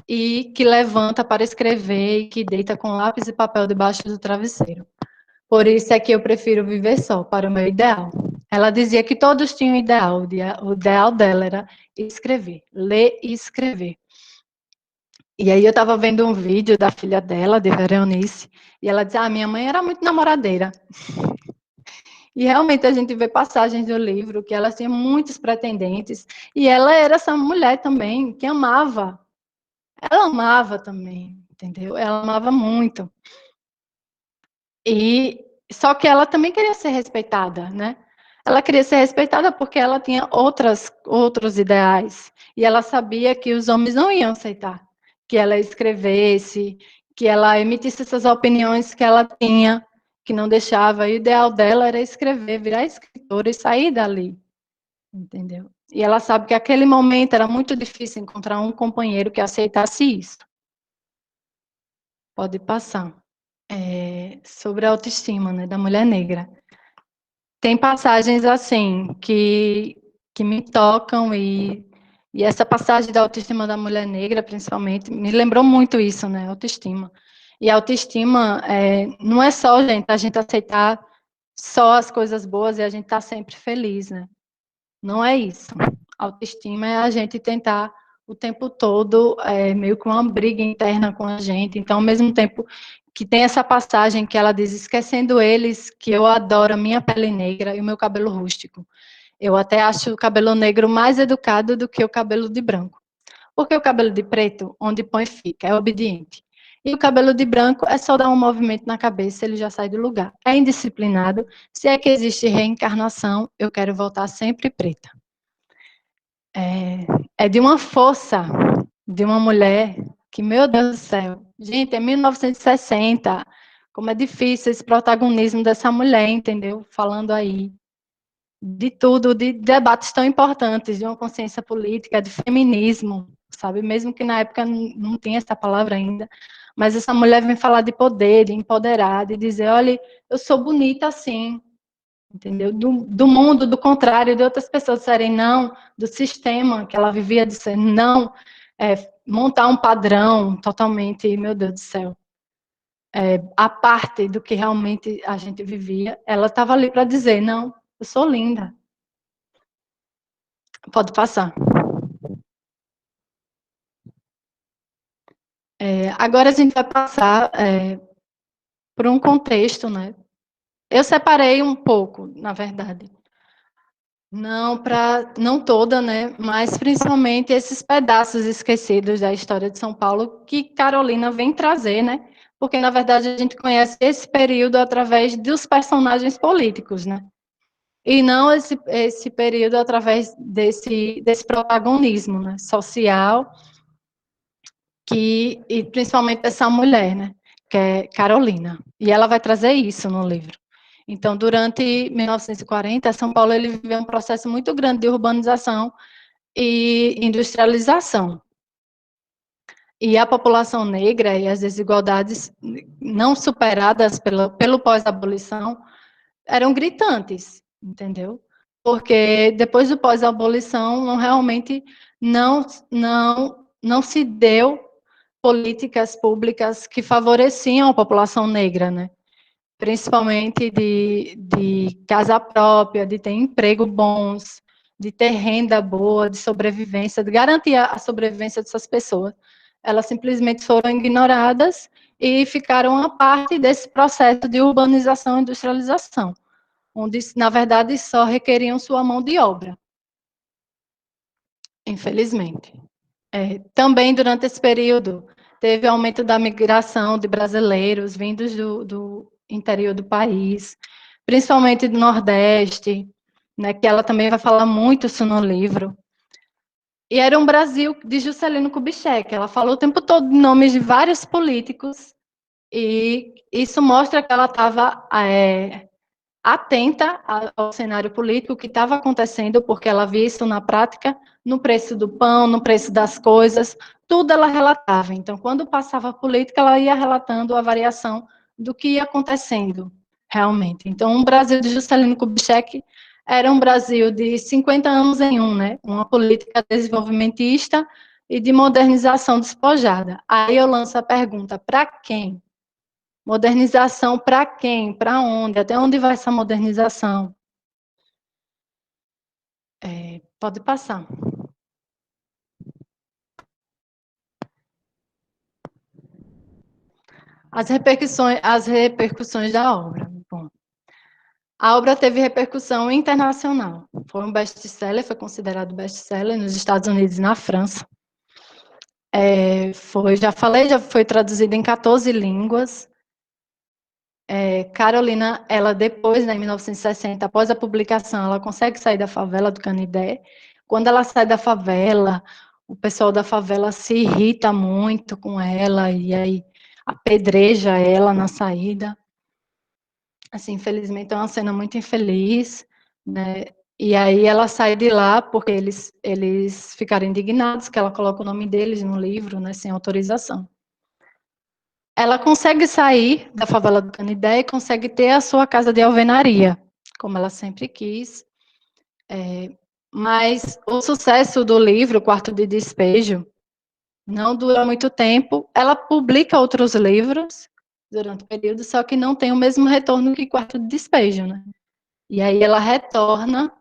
e que levanta para escrever e que deita com lápis e papel debaixo do travesseiro. Por isso é que eu prefiro viver só, para o meu ideal. Ela dizia que todos tinham ideal, o ideal dela era escrever, ler e escrever. E aí eu estava vendo um vídeo da filha dela, de Veronice, e ela dizia, minha mãe era muito namoradeira. E realmente a gente vê passagens do livro que ela tinha muitos pretendentes, e ela era essa mulher também, que amava. Ela amava também, entendeu? Ela amava muito. E só que ela também queria ser respeitada, né? Ela queria ser respeitada porque ela tinha outros ideais. E ela sabia que os homens não iam aceitar que ela escrevesse, que ela emitisse essas opiniões que ela tinha, que não deixava. O ideal dela era escrever, virar escritora e sair dali, entendeu? E ela sabe que aquele momento era muito difícil encontrar um companheiro que aceitasse isso. Pode passar. Sobre a autoestima, né, da mulher negra. Tem passagens assim que me tocam e essa passagem da autoestima da mulher negra, principalmente, me lembrou muito isso, né, autoestima. E a autoestima não é só, gente, a gente aceitar só as coisas boas e a gente tá sempre feliz, né? Não é isso. Autoestima é a gente tentar o tempo todo, meio que uma briga interna com a gente. Então, ao mesmo tempo que tem essa passagem que ela diz, esquecendo eles que eu adoro a minha pele negra e o meu cabelo rústico. Eu até acho o cabelo negro mais educado do que o cabelo de branco. Porque o cabelo de preto, onde põe fica, é obediente. E o cabelo de branco é só dar um movimento na cabeça, ele já sai do lugar. É indisciplinado. Se é que existe reencarnação, eu quero voltar sempre preta. É de uma força de uma mulher que, meu Deus do céu, gente, é 1960. Como é difícil esse protagonismo dessa mulher, entendeu? Falando aí de tudo, de debates tão importantes, de uma consciência política, de feminismo, sabe? Mesmo que na época não tinha essa palavra ainda, mas essa mulher vem falar de poder, de empoderar, de dizer, olha, eu sou bonita assim, entendeu? Do mundo, do contrário, de outras pessoas disserem não, do sistema que ela vivia, dizer não, montar um padrão totalmente, meu Deus do céu, a parte do que realmente a gente vivia, ela estava ali para dizer, não, eu sou linda. Pode passar. Agora a gente vai passar por um contexto, né? Eu separei um pouco, na verdade. Não toda, né? Mas principalmente esses pedaços esquecidos da história de São Paulo que Carolina vem trazer, né? Porque, na verdade, a gente conhece esse período através dos personagens políticos, né? E não esse período através desse protagonismo, né? Social, e principalmente dessa mulher, né? Que é Carolina. E ela vai trazer isso no livro. Então, durante 1940, São Paulo ele viveu um processo muito grande de urbanização e industrialização. E a população negra e as desigualdades não superadas pelo pós-abolição eram gritantes, entendeu? Porque depois do pós-abolição, realmente não se deu políticas públicas que favoreciam a população negra, né? Principalmente de casa própria, de ter emprego bons, de ter renda boa, de sobrevivência, de garantir a sobrevivência dessas pessoas. Elas simplesmente foram ignoradas e ficaram à parte desse processo de urbanização e industrialização, onde, na verdade, só requeriam sua mão de obra. Infelizmente. Também, durante esse período, teve aumento da migração de brasileiros vindos do interior do país, principalmente do Nordeste, né, que ela também vai falar muito isso no livro. E era um Brasil de Juscelino Kubitschek. Ela falou o tempo todo de nomes de vários políticos, e isso mostra que ela estava atenta ao cenário político que estava acontecendo, porque ela via isso na prática, no preço do pão, no preço das coisas, tudo ela relatava. Então, quando passava a política, ela ia relatando a variação do que ia acontecendo, realmente. Então, o Brasil de Juscelino Kubitschek era um Brasil de 50 anos em um, né? Uma política desenvolvimentista e de modernização despojada. Aí eu lanço a pergunta, para quem? Modernização para quem? Para onde? Até onde vai essa modernização? Pode passar. As repercussões da obra. Bom, a obra teve repercussão internacional. Foi um best-seller, foi considerado best-seller nos Estados Unidos e na França. Já foi traduzido em 14 línguas. Carolina, ela depois, né, em 1960, após a publicação, ela consegue sair da favela do Canindé. Quando ela sai da favela, o pessoal da favela se irrita muito com ela, e aí apedreja ela na saída. Assim, infelizmente, é uma cena muito infeliz, né? E aí ela sai de lá porque eles ficaram indignados que ela coloca o nome deles no livro, né, sem autorização. Ela consegue sair da favela do Canindé e consegue ter a sua casa de alvenaria, como ela sempre quis. Mas o sucesso do livro, Quarto de Despejo, não dura muito tempo. Ela publica outros livros durante o período, só que não tem o mesmo retorno que Quarto de Despejo, né? E aí ela retorna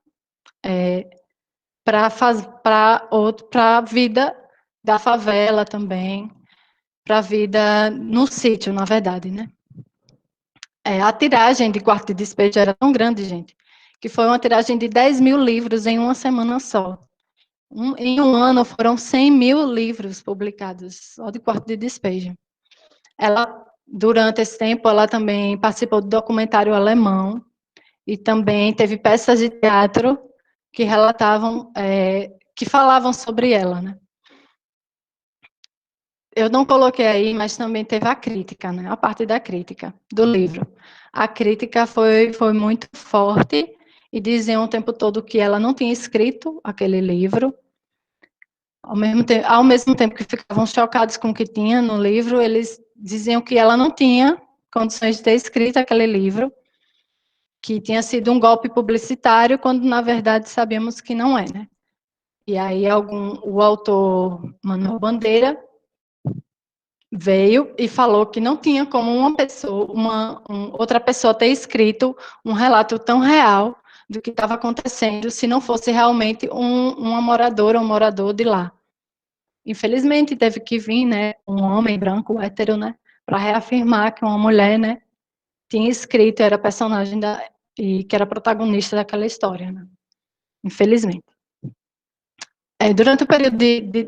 para a vida da favela também, para a vida no sítio, na verdade, né? A tiragem de Quarto de Despejo era tão grande, gente, que foi uma tiragem de 10 mil livros em uma semana só. Em um ano foram 100 mil livros publicados, só de Quarto de Despejo. Ela, durante esse tempo, ela também participou do documentário alemão e também teve peças de teatro que relatavam, que falavam sobre ela, né? Eu não coloquei aí, mas também teve a crítica, né? A parte da crítica do livro. A crítica foi muito forte e diziam o tempo todo que ela não tinha escrito aquele livro. Ao mesmo tempo que ficavam chocados com o que tinha no livro, eles diziam que ela não tinha condições de ter escrito aquele livro, que tinha sido um golpe publicitário, quando na verdade sabíamos que não é, né? E aí o autor Manuel Bandeira veio e falou que não tinha como uma pessoa, outra pessoa ter escrito um relato tão real do que estava acontecendo, se não fosse realmente uma moradora ou um morador de lá. Infelizmente, teve que vir, né, um homem branco, hétero, né, para reafirmar que uma mulher, né, tinha escrito, era personagem e que era protagonista daquela história, né, infelizmente. Durante o período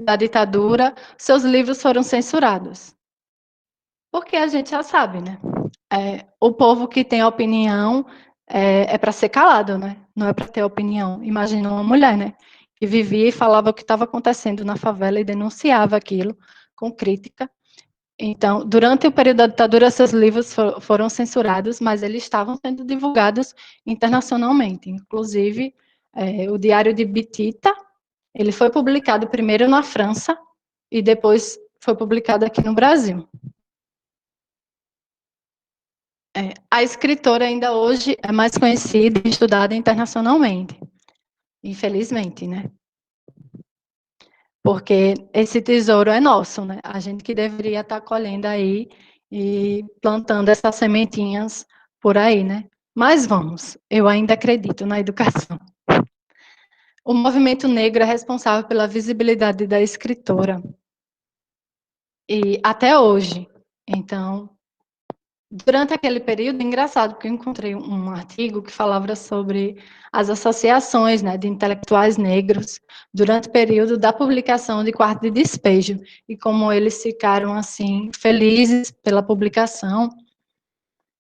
da ditadura, seus livros foram censurados. Porque a gente já sabe, né? O povo que tem opinião é para ser calado, né? Não é para ter opinião. Imagina uma mulher, né? Que vivia e falava o que estava acontecendo na favela e denunciava aquilo com crítica. Então, durante o período da ditadura, seus livros foram censurados, mas eles estavam sendo divulgados internacionalmente. Inclusive, o Diário de Bitita, ele foi publicado primeiro na França e depois foi publicado aqui no Brasil. A escritora ainda hoje é mais conhecida e estudada internacionalmente, infelizmente, né? Porque esse tesouro é nosso, né? A gente que deveria estar colhendo aí e plantando essas sementinhas por aí, né? Mas vamos, eu ainda acredito na educação. O movimento negro é responsável pela visibilidade da escritora. E até hoje. Então, durante aquele período, engraçado, porque eu encontrei um artigo que falava sobre as associações, né, de intelectuais negros durante o período da publicação de Quarto de Despejo e como eles ficaram assim felizes pela publicação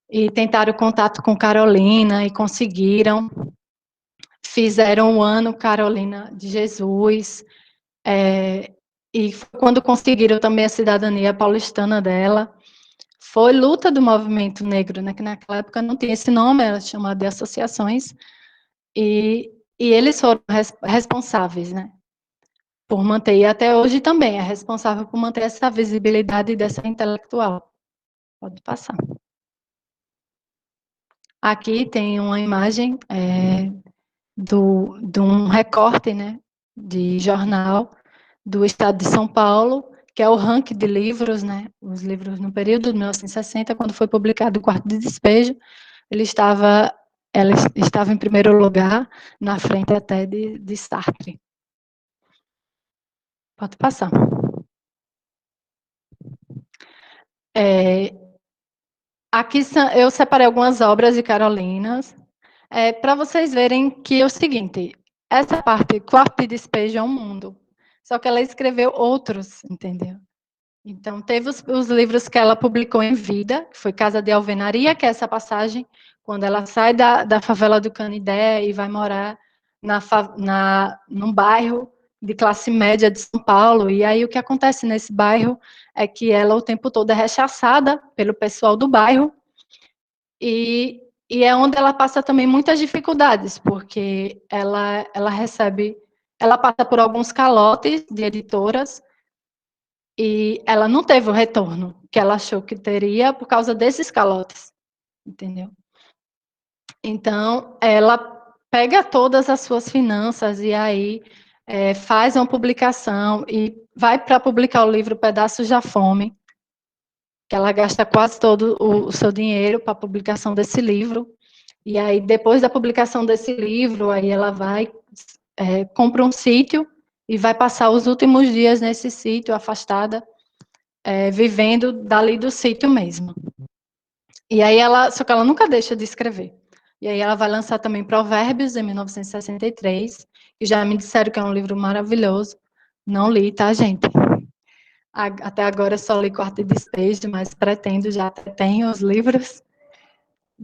e tentaram contato com Carolina e conseguiram, fizeram o ano Carolina de Jesus, e quando conseguiram também a cidadania paulistana dela. Foi luta do movimento negro, né, que naquela época não tinha esse nome, era chamado de associações, e eles foram responsáveis, né, por manter, e até hoje também é responsável por manter essa visibilidade dessa intelectual. Pode passar. Aqui tem uma imagem de um recorte, né, de jornal do Estado de São Paulo, que é o ranking de livros, né, os livros no período de 1960, quando foi publicado o Quarto de Despejo, ela estava em primeiro lugar, na frente até de Sartre. Pode passar. Aqui eu separei algumas obras de Carolinas, para vocês verem que é o seguinte, essa parte, Quarto de Despejo é um mundo, só que ela escreveu outros, entendeu? Então, teve os livros que ela publicou em vida, que foi Casa de Alvenaria, que é essa passagem, quando ela sai da favela do Canidé e vai morar num bairro de classe média de São Paulo, e aí o que acontece nesse bairro é que ela o tempo todo é rechaçada pelo pessoal do bairro, e é onde ela passa também muitas dificuldades, porque ela passa por alguns calotes de editoras, e ela não teve o retorno que ela achou que teria por causa desses calotes, entendeu? Então, ela pega todas as suas finanças e aí faz uma publicação e vai para publicar o livro Pedaços da Fome, que ela gasta quase todo o seu dinheiro para a publicação desse livro, e aí depois da publicação desse livro, aí ela vai, compra um sítio e vai passar os últimos dias nesse sítio, afastada, vivendo dali do sítio mesmo. E aí só que ela nunca deixa de escrever. E aí ela vai lançar também Provérbios, em 1963, e já me disseram que é um livro maravilhoso. Não li, tá, gente? Até agora eu só li Quarto de Despejo, mas pretendo, já tenho os livros,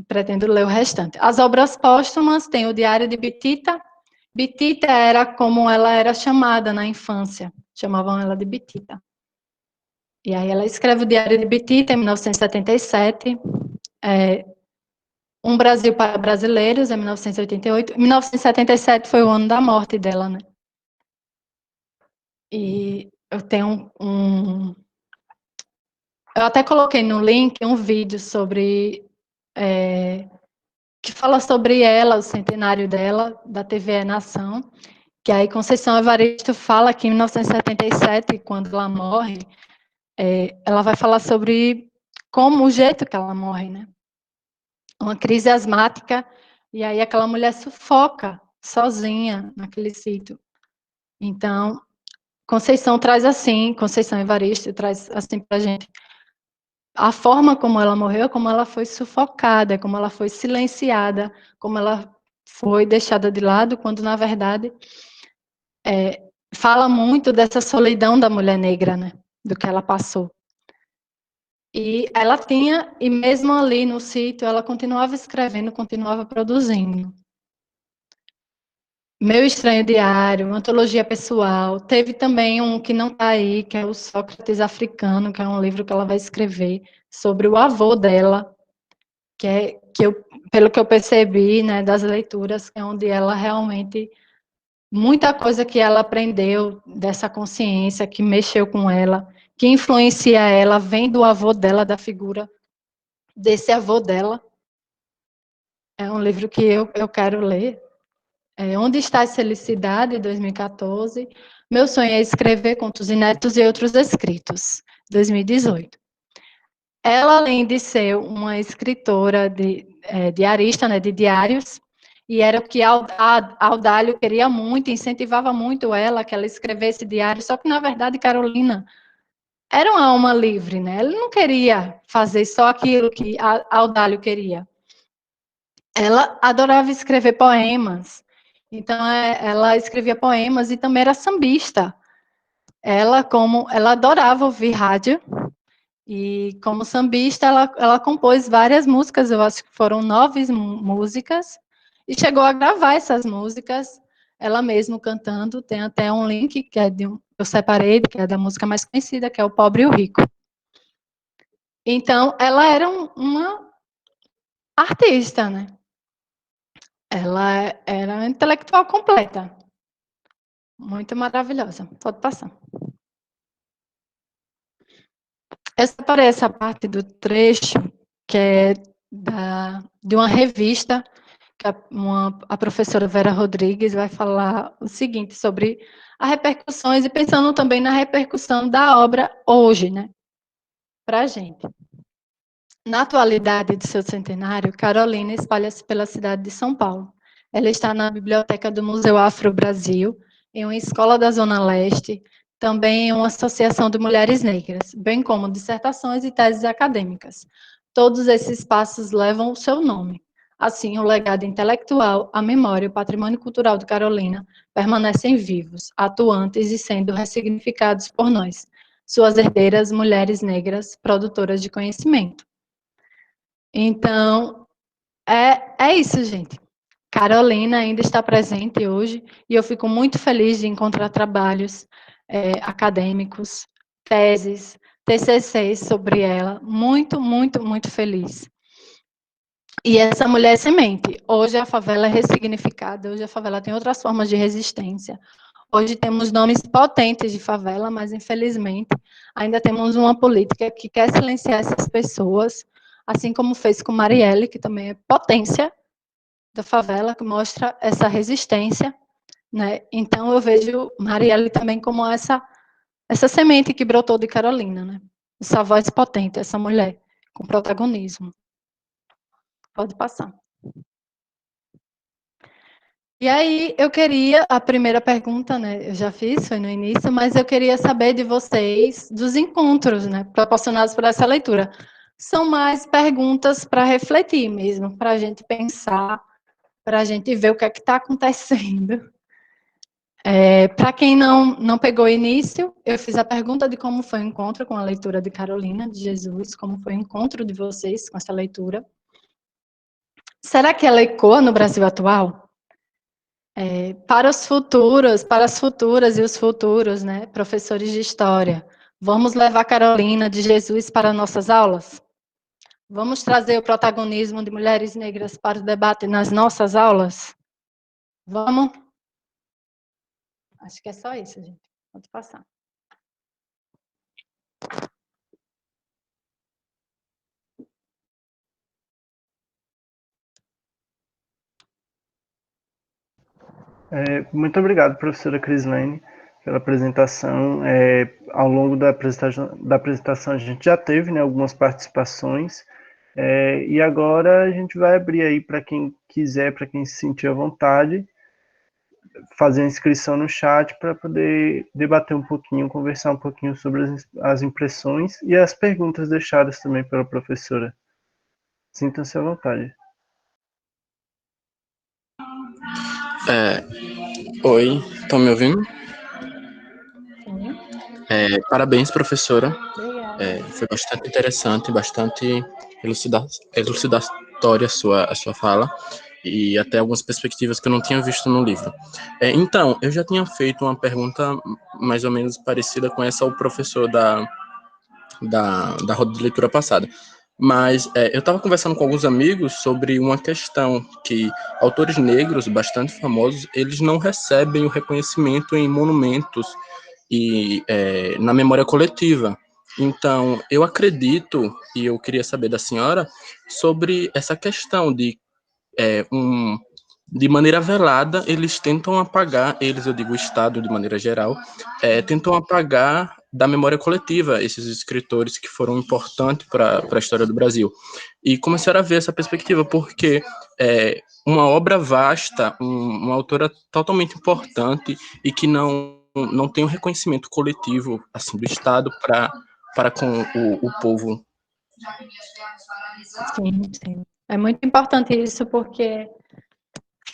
pretendo ler o restante. As obras póstumas, tem o Diário de Bitita. Bitita era como ela era chamada na infância, chamavam ela de Bitita. E aí ela escreve o Diário de Bitita em 1977, Um Brasil para Brasileiros, em 1988. 1977 foi o ano da morte dela, né? E eu tenho eu até coloquei no link um vídeo sobre que fala sobre ela, o centenário dela, da TV Nação, que aí Conceição Evaristo fala que em 1977, quando ela morre, ela vai falar sobre como o jeito que ela morre, né? Uma crise asmática, e aí aquela mulher sufoca sozinha naquele sítio. Então, Conceição Evaristo traz assim para a gente a forma como ela morreu, como ela foi sufocada, como ela foi silenciada, como ela foi deixada de lado, quando, na verdade, fala muito dessa solidão da mulher negra, né? Do que ela passou. E mesmo ali no sítio, ela continuava escrevendo, continuava produzindo. Meu Estranho Diário, uma antologia pessoal. Teve também um que não está aí, que é o Sócrates Africano, que é um livro que ela vai escrever sobre o avô dela, pelo que eu percebi, né, das leituras, é onde ela realmente, muita coisa que ela aprendeu dessa consciência, que mexeu com ela, que influencia ela, vem do avô dela, da figura desse avô dela. É um livro que eu quero ler. Onde está a Felicidade, 2014. Meu sonho é escrever contos inéditos e outros escritos, 2018. Ela, além de ser uma escritora diarista, né, de diários, e era o que Audálio queria muito, incentivava muito ela, que ela escrevesse diário, só que, na verdade, Carolina era uma alma livre, né? Ela não queria fazer só aquilo que Audálio queria. Ela adorava escrever poemas, então ela escrevia poemas e também era sambista. Ela adorava ouvir rádio, e como sambista ela compôs várias músicas, eu acho que foram 9 músicas, e chegou a gravar essas músicas, ela mesma cantando. Tem até um link que eu separei, que é da música mais conhecida, que é O Pobre e o Rico. Então, ela era uma artista, né? Ela era intelectual completa. Muito maravilhosa. Pode passar. Eu separei essa parte do trecho, que é de uma revista, que a professora Vera Rodrigues vai falar o seguinte, sobre as repercussões, e pensando também na repercussão da obra hoje, né? Para a gente. Na atualidade de seu centenário, Carolina espalha-se pela cidade de São Paulo. Ela está na biblioteca do Museu Afro-Brasil, em uma escola da Zona Leste, também em uma associação de mulheres negras, bem como dissertações e teses acadêmicas. Todos esses espaços levam o seu nome. Assim, o legado intelectual, a memória e o patrimônio cultural de Carolina permanecem vivos, atuantes e sendo ressignificados por nós, suas herdeiras, mulheres negras, produtoras de conhecimento. Então, é isso, gente. Carolina ainda está presente hoje e eu fico muito feliz de encontrar trabalhos acadêmicos, teses, TCCs sobre ela. Muito, muito, muito feliz. E essa mulher é semente. Hoje a favela é ressignificada, hoje a favela tem outras formas de resistência. Hoje temos nomes potentes de favela, mas infelizmente ainda temos uma política que quer silenciar essas pessoas, assim como fez com Marielle, que também é potência da favela, que mostra essa resistência, né? Então eu vejo Marielle também como essa semente que brotou de Carolina, né? Essa voz potente, essa mulher com protagonismo. Pode passar. E aí, eu queria, a primeira pergunta, né, eu já fiz, foi no início, mas eu queria saber de vocês, dos encontros, né, proporcionados por essa leitura. São mais perguntas para refletir mesmo, para a gente pensar, para a gente ver o que é que está acontecendo. Para quem não pegou o início, eu fiz a pergunta de como foi o encontro com a leitura de Carolina de Jesus, como foi o encontro de vocês com essa leitura. Será que ela ecoa no Brasil atual? Para os futuros, para as futuras e os futuros, né, professores de história, vamos levar Carolina de Jesus para nossas aulas? Vamos trazer o protagonismo de mulheres negras para o debate nas nossas aulas? Vamos? Acho que é só isso, gente. Pode passar. Muito obrigado, professora Crislane, pela apresentação. Ao longo da apresentação a gente já teve, né, algumas participações, e agora a gente vai abrir aí para quem quiser, para quem se sentir à vontade, fazer a inscrição no chat para poder debater um pouquinho, conversar um pouquinho sobre as impressões e as perguntas deixadas também pela professora. Sintam-se à vontade. Oi, estão me ouvindo? Sim. Parabéns, professora. Obrigada. Foi bastante interessante, bastante elucidatória a sua fala e até algumas perspectivas que eu não tinha visto no livro. Então, eu já tinha feito uma pergunta mais ou menos parecida com essa ao professor da roda de leitura passada. Mas eu estava conversando com alguns amigos sobre uma questão que autores negros bastante famosos, eles não recebem o reconhecimento em monumentos e na memória coletiva. Então, eu acredito, e eu queria saber da senhora, sobre essa questão de de maneira velada, eles tentam apagar, eu digo o Estado de maneira geral, tentam apagar da memória coletiva esses escritores que foram importantes para a história do Brasil. E começaram a ver essa perspectiva, porque uma obra vasta, uma autora totalmente importante e que não tem um reconhecimento coletivo assim, do Estado para com o povo. Sim, sim. É muito importante isso, porque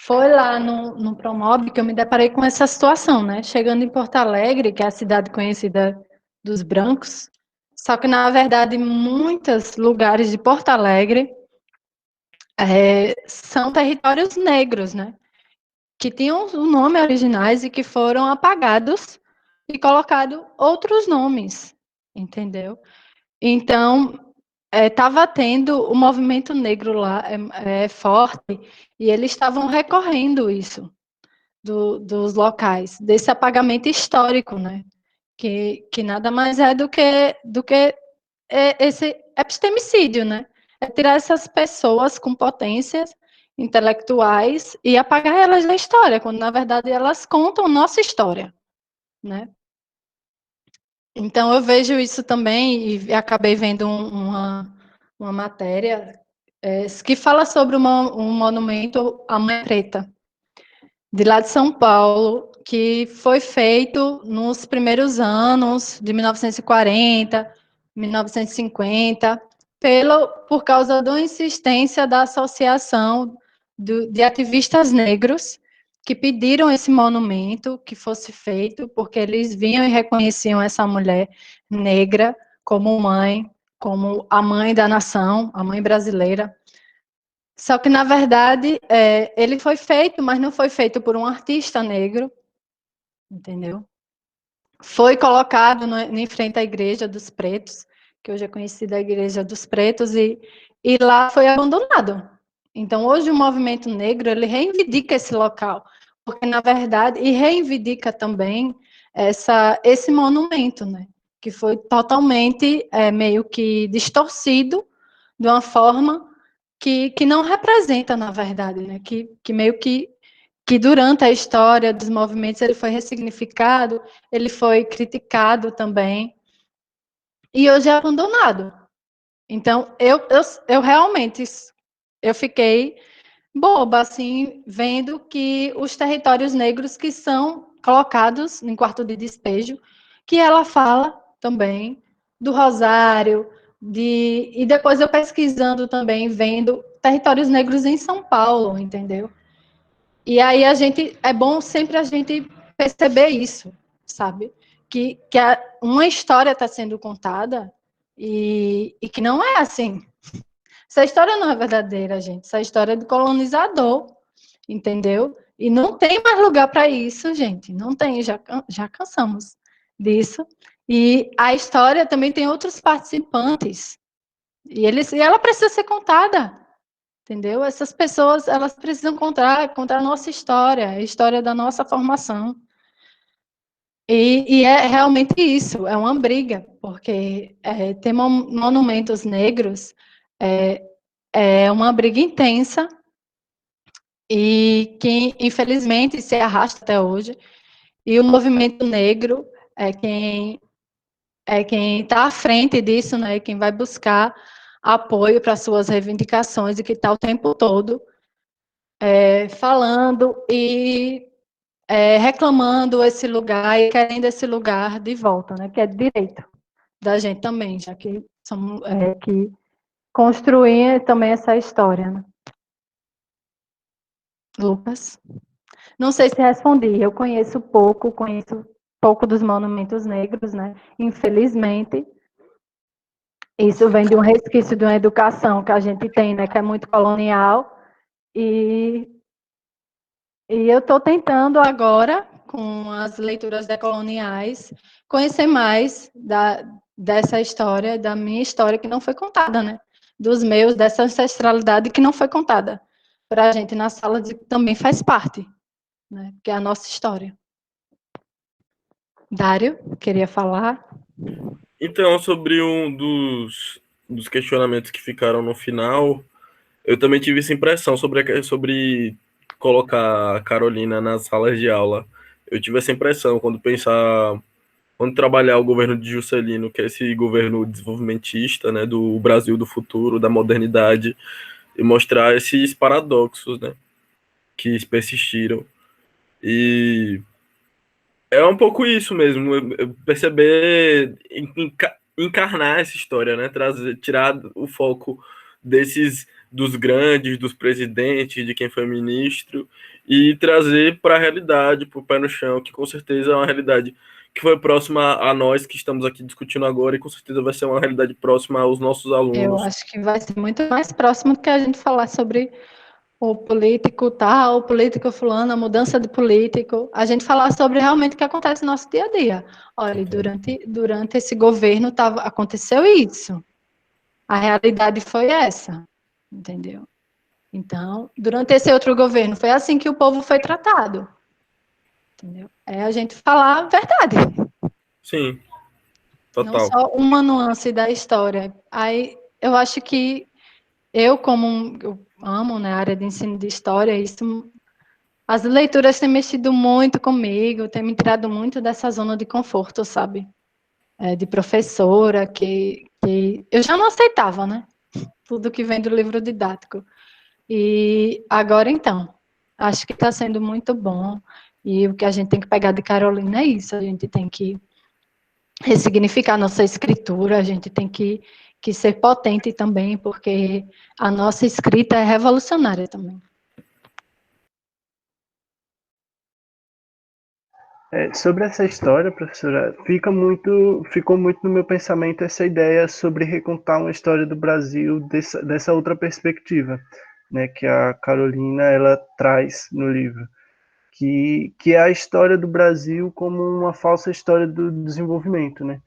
foi lá no Promob que eu me deparei com essa situação, né? Chegando em Porto Alegre, que é a cidade conhecida dos brancos, só que, na verdade, muitos lugares de Porto Alegre são territórios negros, né? Que tinham o nome originais e que foram apagados e colocado outros nomes, entendeu? Então, estava tendo o movimento negro lá forte e eles estavam recorrendo isso dos locais, desse apagamento histórico, né? Que nada mais é do que esse epistemicídio, né? É tirar essas pessoas com potências intelectuais e apagar elas da história, quando na verdade elas contam nossa história, né? Então eu vejo isso também e acabei vendo uma matéria que fala sobre um monumento à Mãe Preta, de lá de São Paulo, que foi feito nos primeiros anos de 1940, 1950, por causa da insistência da associação de ativistas negros que pediram esse monumento que fosse feito, porque eles vinham e reconheciam essa mulher negra como mãe, como a mãe da nação, a mãe brasileira. Só que, na verdade, ele foi feito, mas não foi feito por um artista negro, entendeu? Foi colocado em frente à Igreja dos Pretos, que hoje é conhecida a Igreja dos Pretos, e lá foi abandonado. Então, hoje o movimento negro, ele reivindica esse local, porque, na verdade, e reivindica também esse monumento, né? Que foi totalmente, meio que distorcido, de uma forma que não representa, na verdade, né? Que meio que durante a história dos movimentos ele foi ressignificado, ele foi criticado também, e hoje é abandonado. Então, eu realmente, eu fiquei boba, assim, vendo que os territórios negros que são colocados em quarto de despejo, que ela fala também do Rosário, e depois eu pesquisando também, vendo territórios negros em São Paulo, entendeu? E aí é bom sempre a gente perceber isso, sabe? Que uma história está sendo contada e que não é assim. Essa história não é verdadeira, gente. Essa história é do colonizador, entendeu? E não tem mais lugar para isso, gente. Não tem, já cansamos disso. E a história também tem outros participantes. E ela precisa ser contada, entendeu? Essas pessoas, elas precisam contar a nossa história, a história da nossa formação. E é realmente isso, é uma briga, porque ter monumentos negros é uma briga intensa e que, infelizmente, se arrasta até hoje. E o movimento negro é quem está à frente disso, né? Quem vai buscar apoio para suas reivindicações e que está o tempo todo falando e reclamando esse lugar e querendo esse lugar de volta, né? Que é direito da gente também, já que somos que construir também essa história, né? Lucas? Não sei se respondi, eu conheço pouco dos monumentos negros, né? Infelizmente, isso vem de um resquício de uma educação que a gente tem, né? Que é muito colonial, e eu estou tentando agora, com as leituras decoloniais, conhecer mais dessa história, da minha história que não foi contada, né? Dos meus, dessa ancestralidade que não foi contada para a gente na sala, de que também faz parte, né? Que é a nossa história. Dário, queria falar? Então, sobre um dos questionamentos que ficaram no final, eu também tive essa impressão sobre colocar a Carolina nas salas de aula. Eu tive essa impressão quando trabalhar o governo de Juscelino, que é esse governo desenvolvimentista, né, do Brasil do futuro, da modernidade, e mostrar esses paradoxos, né, que persistiram. E é um pouco isso mesmo, perceber, encarnar essa história, né? Tirar o foco dos grandes, dos presidentes, de quem foi ministro, e trazer para a realidade, para o pé no chão, que com certeza é uma realidade que foi próxima a nós que estamos aqui discutindo agora, e com certeza vai ser uma realidade próxima aos nossos Eu alunos. acho que vai ser muito mais próximo do que a gente falar sobre o político tal, o político fulano, a mudança de político. A gente falar sobre realmente o que acontece no nosso dia a dia. Olha, durante esse governo aconteceu isso. A realidade foi essa, entendeu? Então, durante esse outro governo, foi assim que o povo foi tratado. Entendeu? É a gente falar a verdade. Sim, Não total. só uma nuance da história. Aí, eu acho que eu amo, né, a área de ensino de história, as leituras têm mexido muito comigo, têm me tirado muito dessa zona de conforto, sabe? De professora, que eu já não aceitava, né? Tudo que vem do livro didático. E agora, então, acho que está sendo muito bom. E o que a gente tem que pegar de Carolina é isso, a gente tem que ressignificar nossa escritura, a gente tem que ser potente também, porque a nossa escrita é revolucionária também. Sobre essa história, professora, ficou muito no meu pensamento essa ideia sobre recontar uma história do Brasil dessa outra perspectiva, né, que a Carolina ela traz no livro, que é a história do Brasil como uma falsa história do desenvolvimento, né?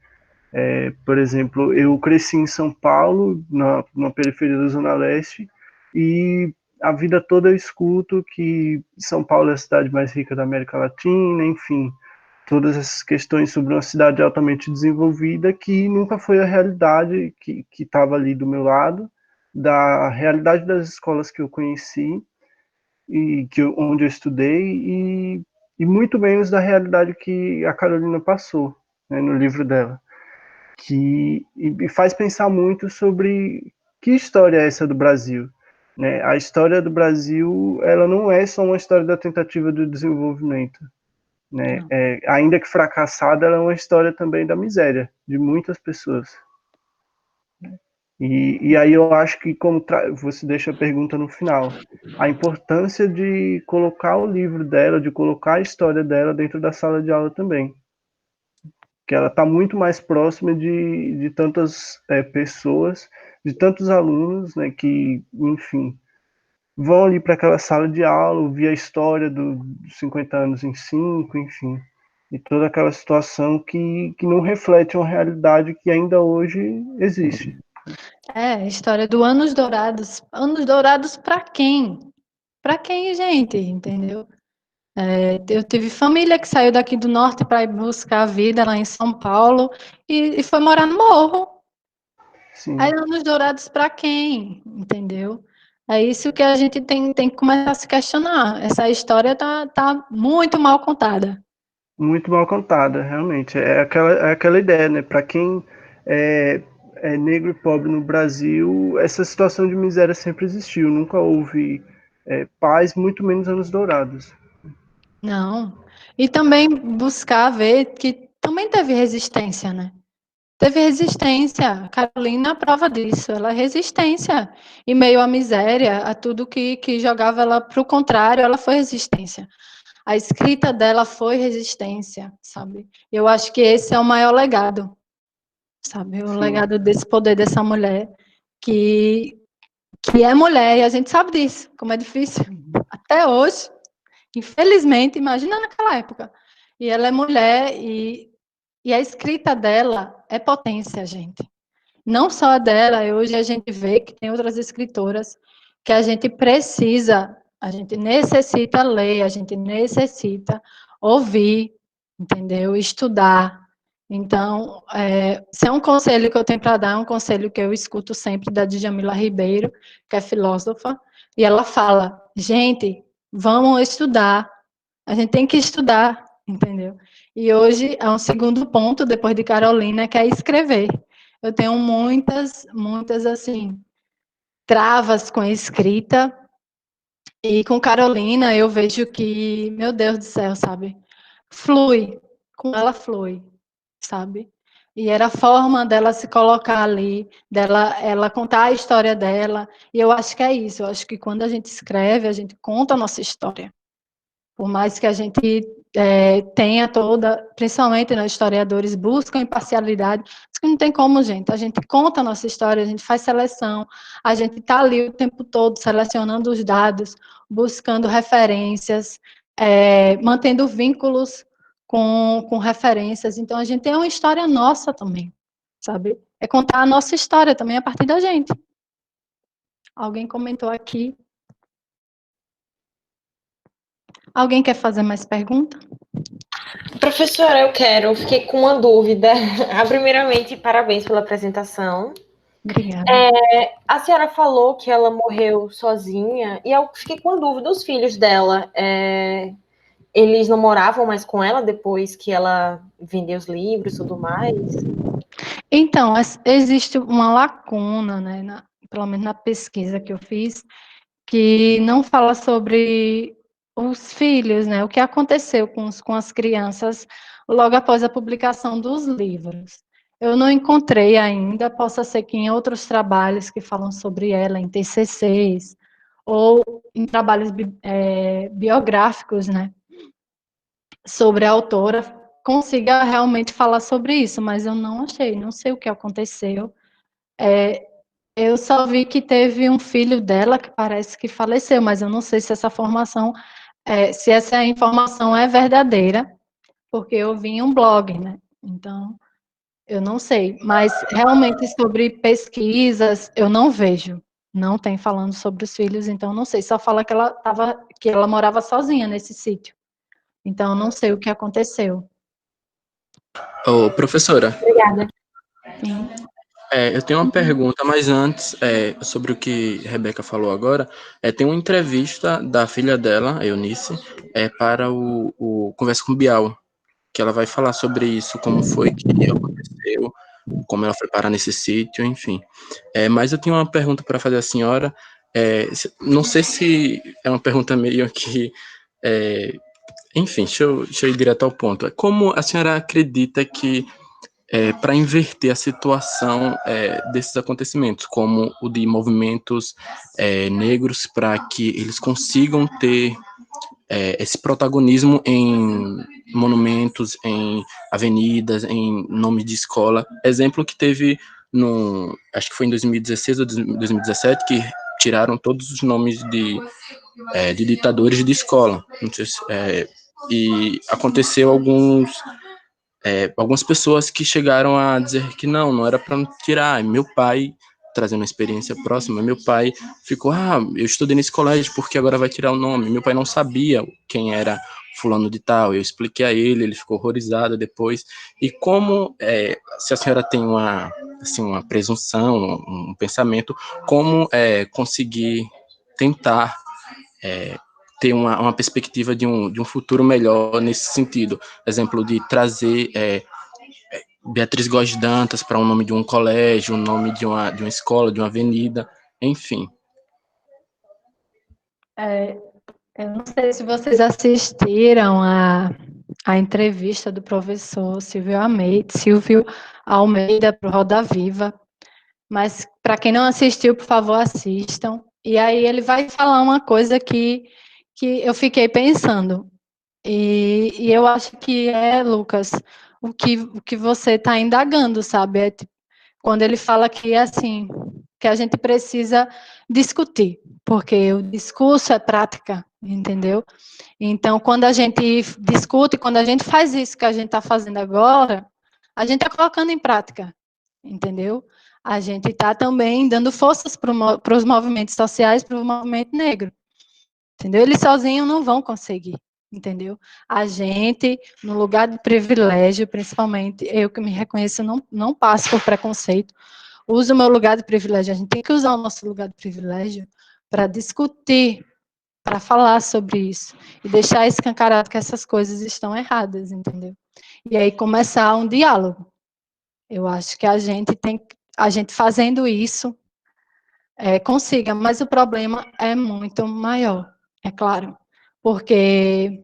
Por exemplo, eu cresci em São Paulo, na periferia da Zona Leste, e a vida toda eu escuto que São Paulo é a cidade mais rica da América Latina, enfim, todas essas questões sobre uma cidade altamente desenvolvida que nunca foi a realidade que estava ali do meu lado, da realidade das escolas que eu conheci e onde eu estudei e muito menos da realidade que a Carolina passou, né, no livro dela, que e faz pensar muito sobre que história é essa do Brasil, né? A história do Brasil, ela não é só uma história da tentativa do desenvolvimento, né? Ainda que fracassada, ela é uma história também da miséria de muitas pessoas. E aí eu acho que, como você deixa a pergunta no final, a importância de colocar o livro dela, de colocar a história dela dentro da sala de aula também, que ela está muito mais próxima de tantas pessoas, de tantos alunos, né, que, enfim, vão ali para aquela sala de aula, ouvir a história dos 50 anos em 5, enfim, e toda aquela situação que não reflete uma realidade que ainda hoje existe. A história do Anos Dourados. Anos Dourados para quem? Para quem, gente? Entendeu? Eu tive família que saiu daqui do norte para ir buscar a vida lá em São Paulo e foi morar no morro. Sim. Aí, Anos Dourados para quem? Entendeu? É isso que a gente tem que começar a se questionar. Essa história tá muito mal contada. Muito mal contada, realmente. É aquela ideia, né? Para quem é negro e pobre no Brasil, essa situação de miséria sempre existiu. Nunca houve paz, muito menos anos dourados. Não. E também buscar ver que também teve resistência, né? Teve resistência. A Carolina é a prova disso. Ela é resistência. Em meio à miséria, a tudo que jogava ela para o contrário, ela foi resistência. A escrita dela foi resistência, sabe? Eu acho que esse é o maior legado, sabe? O legado desse poder dessa mulher, que é mulher, e a gente sabe disso, como é difícil. Até hoje, infelizmente, imagina naquela época. E ela é mulher, e a escrita dela é potência, gente. Não só a dela, hoje a gente vê que tem outras escritoras que a gente precisa, a gente necessita ler, a gente necessita ouvir, entendeu? Estudar. Então, se é um conselho que eu tenho para dar, é um conselho que eu escuto sempre da Djamila Ribeiro, que é filósofa, e ela fala, gente, vamos estudar, a gente tem que estudar, entendeu? E hoje é um segundo ponto, depois de Carolina, que é escrever. Eu tenho muitas, assim, travas com a escrita, e com Carolina eu vejo que, meu Deus do céu, sabe? Flui, com ela flui, sabe? E era a forma dela se colocar ali, ela contar a história dela, e eu acho que é isso, eu acho que quando a gente escreve, a gente conta a nossa história. Por mais que a gente tenha toda, principalmente nos historiadores, buscam imparcialidade, mas que não tem como, gente. A gente conta a nossa história, a gente faz seleção, a gente está ali o tempo todo selecionando os dados, buscando referências, mantendo vínculos com referências. Então, a gente tem uma história nossa também, sabe? É contar a nossa história também a partir da gente. Alguém comentou aqui. Alguém quer fazer mais pergunta? Professora, eu fiquei com uma dúvida. Primeiramente, parabéns pela apresentação. Obrigada. A senhora falou que ela morreu sozinha, e eu fiquei com uma dúvida. Os filhos dela, eles não moravam mais com ela depois que ela vendeu os livros e tudo mais? Então, existe uma lacuna, né, pelo menos na pesquisa que eu fiz, que não fala sobre os filhos, né, o que aconteceu com as crianças logo após a publicação dos livros. Eu não encontrei ainda, possa ser que em outros trabalhos que falam sobre ela, em TCCs, ou em trabalhos biográficos, né, sobre a autora, consiga realmente falar sobre isso, mas eu não achei, não sei o que aconteceu. Eu só vi que teve um filho dela que parece que faleceu, mas eu não sei se essa formação, se essa informação é verdadeira, porque eu vi em um blog, né? Então, eu não sei. Mas realmente sobre pesquisas, eu não vejo. Não tem falando sobre os filhos, então não sei. Só fala que ela morava sozinha nesse sítio. Então, eu não sei o que aconteceu. Ô, professora, Obrigada. eu tenho uma pergunta, mas antes, sobre o que Rebeca falou agora, tem uma entrevista da filha dela, a Eunice, para o Conversa com Bial, que ela vai falar sobre isso, como foi que aconteceu, como ela foi parar nesse sítio, enfim. Mas eu tenho uma pergunta para fazer à senhora, Não sei se é uma pergunta meio que... enfim, deixa eu ir direto ao ponto. Como a senhora acredita que, para inverter a situação desses acontecimentos, como o de movimentos negros, para que eles consigam ter esse protagonismo em monumentos, em avenidas, em nome de escola. Exemplo que teve acho que foi em 2016 ou 2017, que tiraram todos os nomes de ditadores de escola. Não sei se, e aconteceu algumas pessoas que chegaram a dizer que não era para tirar. Meu pai, trazendo uma experiência próxima, meu pai ficou, eu estudei nesse colégio, porque agora vai tirar o nome? Meu pai não sabia quem era fulano de tal, eu expliquei a ele ficou horrorizado depois. E como, se a senhora tem uma presunção, um pensamento, como conseguir tentar ter uma perspectiva de um futuro melhor nesse sentido? Exemplo de trazer Beatriz Góes Dantas para o nome de um colégio, o nome de uma escola, de uma avenida, enfim. Eu não sei se vocês assistiram a entrevista do professor Silvio Almeida para o Roda Viva, mas para quem não assistiu, por favor, assistam. E aí ele vai falar uma coisa que eu fiquei pensando, e eu acho que Lucas, o que você está indagando, sabe? Quando ele fala que assim, que a gente precisa discutir, porque o discurso é prática, entendeu? Então, quando a gente discute, quando a gente faz isso que a gente está fazendo agora, a gente está colocando em prática, entendeu? A gente está também dando forças para os movimentos sociais, para o movimento negro, entendeu? Eles sozinhos não vão conseguir, entendeu? A gente, no lugar de privilégio, principalmente, eu que me reconheço, não passo por preconceito, uso o meu lugar de privilégio, a gente tem que usar o nosso lugar de privilégio para discutir, para falar sobre isso, e deixar escancarado que essas coisas estão erradas, entendeu? E aí começar um diálogo. Eu acho que a gente fazendo isso, consiga, mas o problema é muito maior, é claro, porque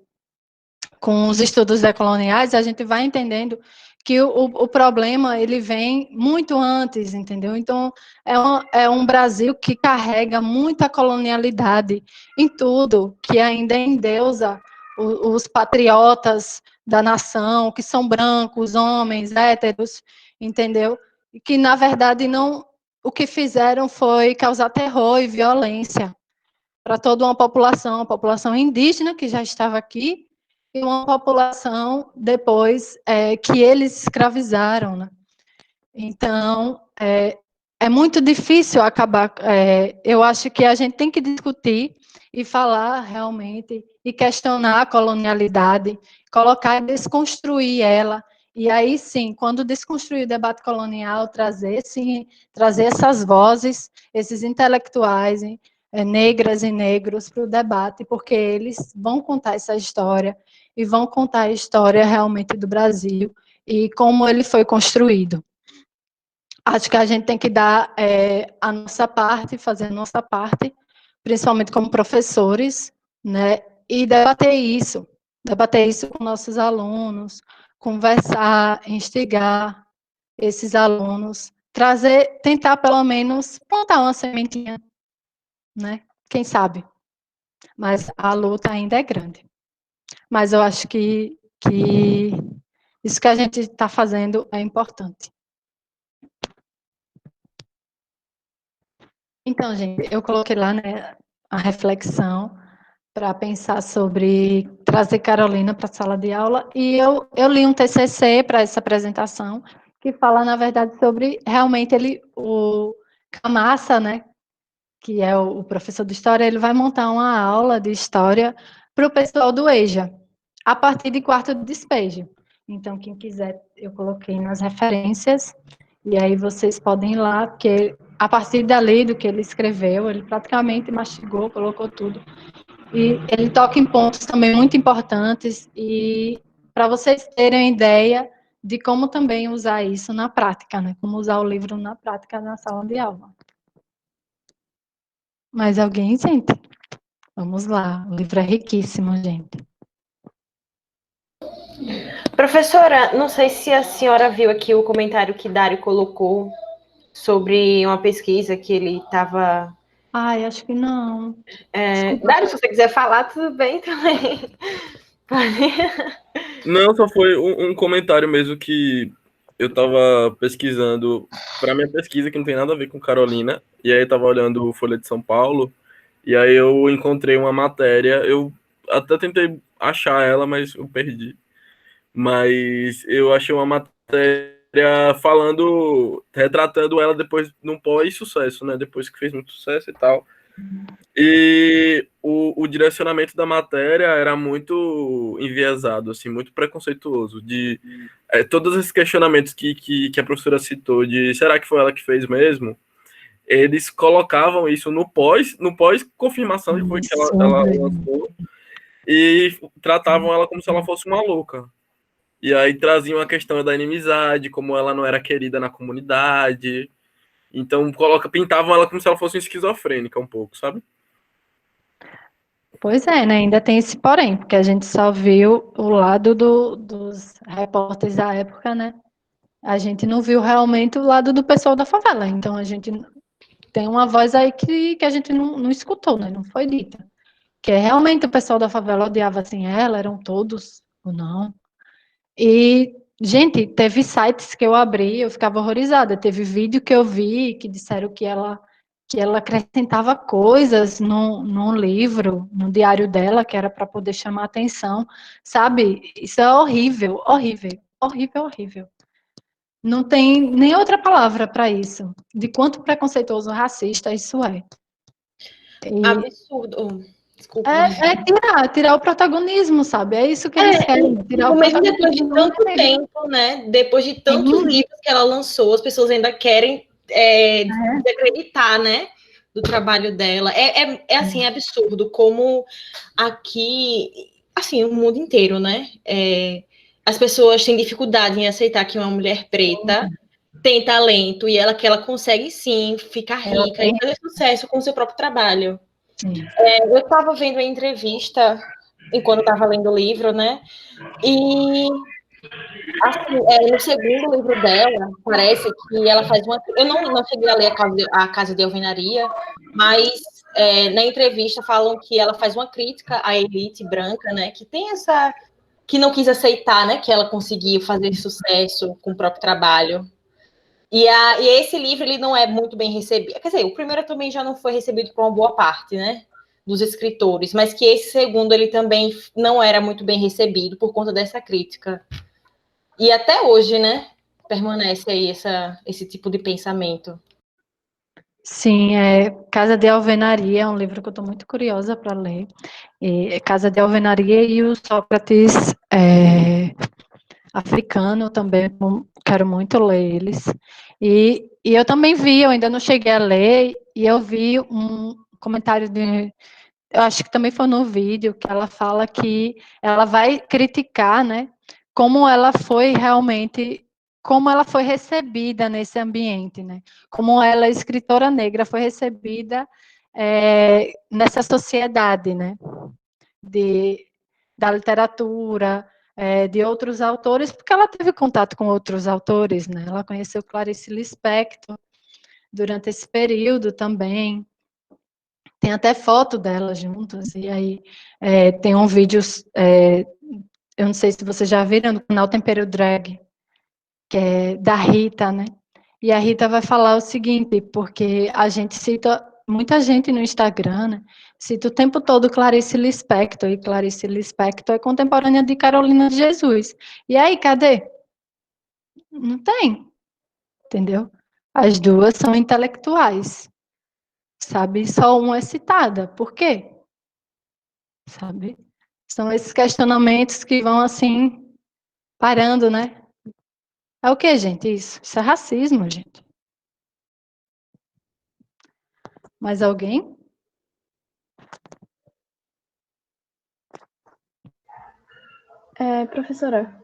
com os estudos decoloniais a gente vai entendendo que o problema ele vem muito antes, entendeu? Então, é um Brasil que carrega muita colonialidade em tudo, que ainda endeusa os patriotas da nação, que são brancos, homens, héteros, entendeu? E que, na verdade, o que fizeram foi causar terror e violência para toda uma população indígena que já estava aqui, e uma população depois que eles escravizaram, né? Então, é muito difícil acabar. Eu acho que a gente tem que discutir e falar realmente, e questionar a colonialidade, colocar e desconstruir ela. E aí, sim, quando desconstruir o debate colonial, trazer essas vozes, esses intelectuais, negras e negros para o debate, porque eles vão contar essa história, e vão contar a história realmente do Brasil, e como ele foi construído. Acho que a gente tem que dar a nossa parte, fazer a nossa parte, principalmente como professores, né, e debater isso com nossos alunos, conversar, instigar esses alunos, tentar pelo menos plantar uma sementinha, né, quem sabe, mas a luta ainda é grande. Mas eu acho que isso que a gente está fazendo é importante. Então, gente, eu coloquei lá, né, a reflexão para pensar sobre trazer Carolina para a sala de aula, e eu li um TCC para essa apresentação, que fala, na verdade, sobre realmente o Camassa, né, que é o professor de história, ele vai montar uma aula de história para o pessoal do EJA, a partir de quarto de despejo. Então, quem quiser, eu coloquei nas referências, e aí vocês podem ir lá, porque a partir dali do que ele escreveu, ele praticamente mastigou, colocou tudo. E ele toca em pontos também muito importantes, e para vocês terem ideia de como também usar isso na prática, né? Como usar o livro na prática na sala de aula. Mais alguém, gente? Vamos lá, o livro é riquíssimo, gente. Professora, não sei se a senhora viu aqui o comentário que Dário colocou sobre uma pesquisa que ele estava. Ai, acho que não. Dário, se você quiser falar, tudo bem também. Não, só foi um comentário mesmo que eu tava pesquisando para minha pesquisa, que não tem nada a ver com Carolina, e aí eu tava olhando o Folha de São Paulo, e aí eu encontrei uma matéria, eu até tentei achar ela, mas eu perdi. Mas eu achei uma matéria falando, retratando ela depois num pós-sucesso, né? Depois que fez muito sucesso e tal. E o direcionamento da matéria era muito enviesado, assim, muito preconceituoso. De todos esses questionamentos que a professora citou, de será que foi ela que fez mesmo? Eles colocavam isso no pós-confirmação de foi que ela lançou e tratavam ela como se ela fosse uma louca. E aí traziam a questão da inimizade, como ela não era querida na comunidade. Então pintavam ela como se ela fosse esquizofrênica um pouco, sabe? Pois é, né? Ainda tem esse porém, porque a gente só viu o lado dos repórteres da época, né? A gente não viu realmente o lado do pessoal da favela. Então a gente tem uma voz aí que a gente não escutou, né? Não foi dita. Que realmente o pessoal da favela odiava assim ela, eram todos ou não. E, gente, teve sites que eu abri, eu ficava horrorizada. Teve vídeo que eu vi que disseram que ela acrescentava coisas no livro, no diário dela, que era para poder chamar atenção. Sabe? Isso é horrível, horrível, horrível, horrível. Não tem nem outra palavra para isso. De quanto preconceituoso racista isso é. Absurdo. Desculpa. Tirar o protagonismo, sabe? É isso que eles querem, tirar o mesmo depois protagonismo de da tanto mulher negra. tempo, né? Depois de tantos livros que ela lançou, as pessoas ainda querem desacreditar, né? Do trabalho dela. Assim, é absurdo como aqui, assim, o mundo inteiro, né? As pessoas têm dificuldade em aceitar que uma mulher preta tem talento e que ela consegue sim ficar rica e fazer sucesso com o seu próprio trabalho. Eu estava vendo a entrevista enquanto estava lendo o livro, né? E assim, no segundo livro dela, parece que ela faz uma. Eu não cheguei a ler a Casa de Alvenaria, mas na entrevista falam que ela faz uma crítica à elite branca, né? Que tem essa. Que não quis aceitar, né? Que ela conseguiu fazer sucesso com o próprio trabalho. E esse livro ele não é muito bem recebido. Quer dizer, o primeiro também já não foi recebido por uma boa parte, né? Dos escritores, mas que esse segundo ele também não era muito bem recebido por conta dessa crítica. E até hoje, né? Permanece aí esse tipo de pensamento. Sim, Casa de Alvenaria é um livro que eu estou muito curiosa para ler. Casa de Alvenaria e o Sócrates africano também, quero muito ler eles. E eu também vi, eu ainda não cheguei a ler, e eu vi um comentário eu acho que também foi no vídeo, que ela fala que ela vai criticar, né, como ela foi realmente, como ela foi recebida nesse ambiente, né, como ela, escritora negra, foi recebida nessa sociedade, né, da literatura, de outros autores, porque ela teve contato com outros autores, né, ela conheceu Clarice Lispector durante esse período também. Tem até foto delas juntas, e aí tem um vídeo, eu não sei se vocês já viram, no canal Tempero Drag, que é da Rita, né? E a Rita vai falar o seguinte, porque a gente cita, muita gente no Instagram, né, cita o tempo todo Clarice Lispector, e Clarice Lispector é contemporânea de Carolina de Jesus. E aí, cadê? Não tem, entendeu? As duas são intelectuais, sabe? Só uma é citada. Por quê? Sabe? São esses questionamentos que vão assim, parando, né? É o que, gente? Isso é racismo, gente. Mais alguém? Professora,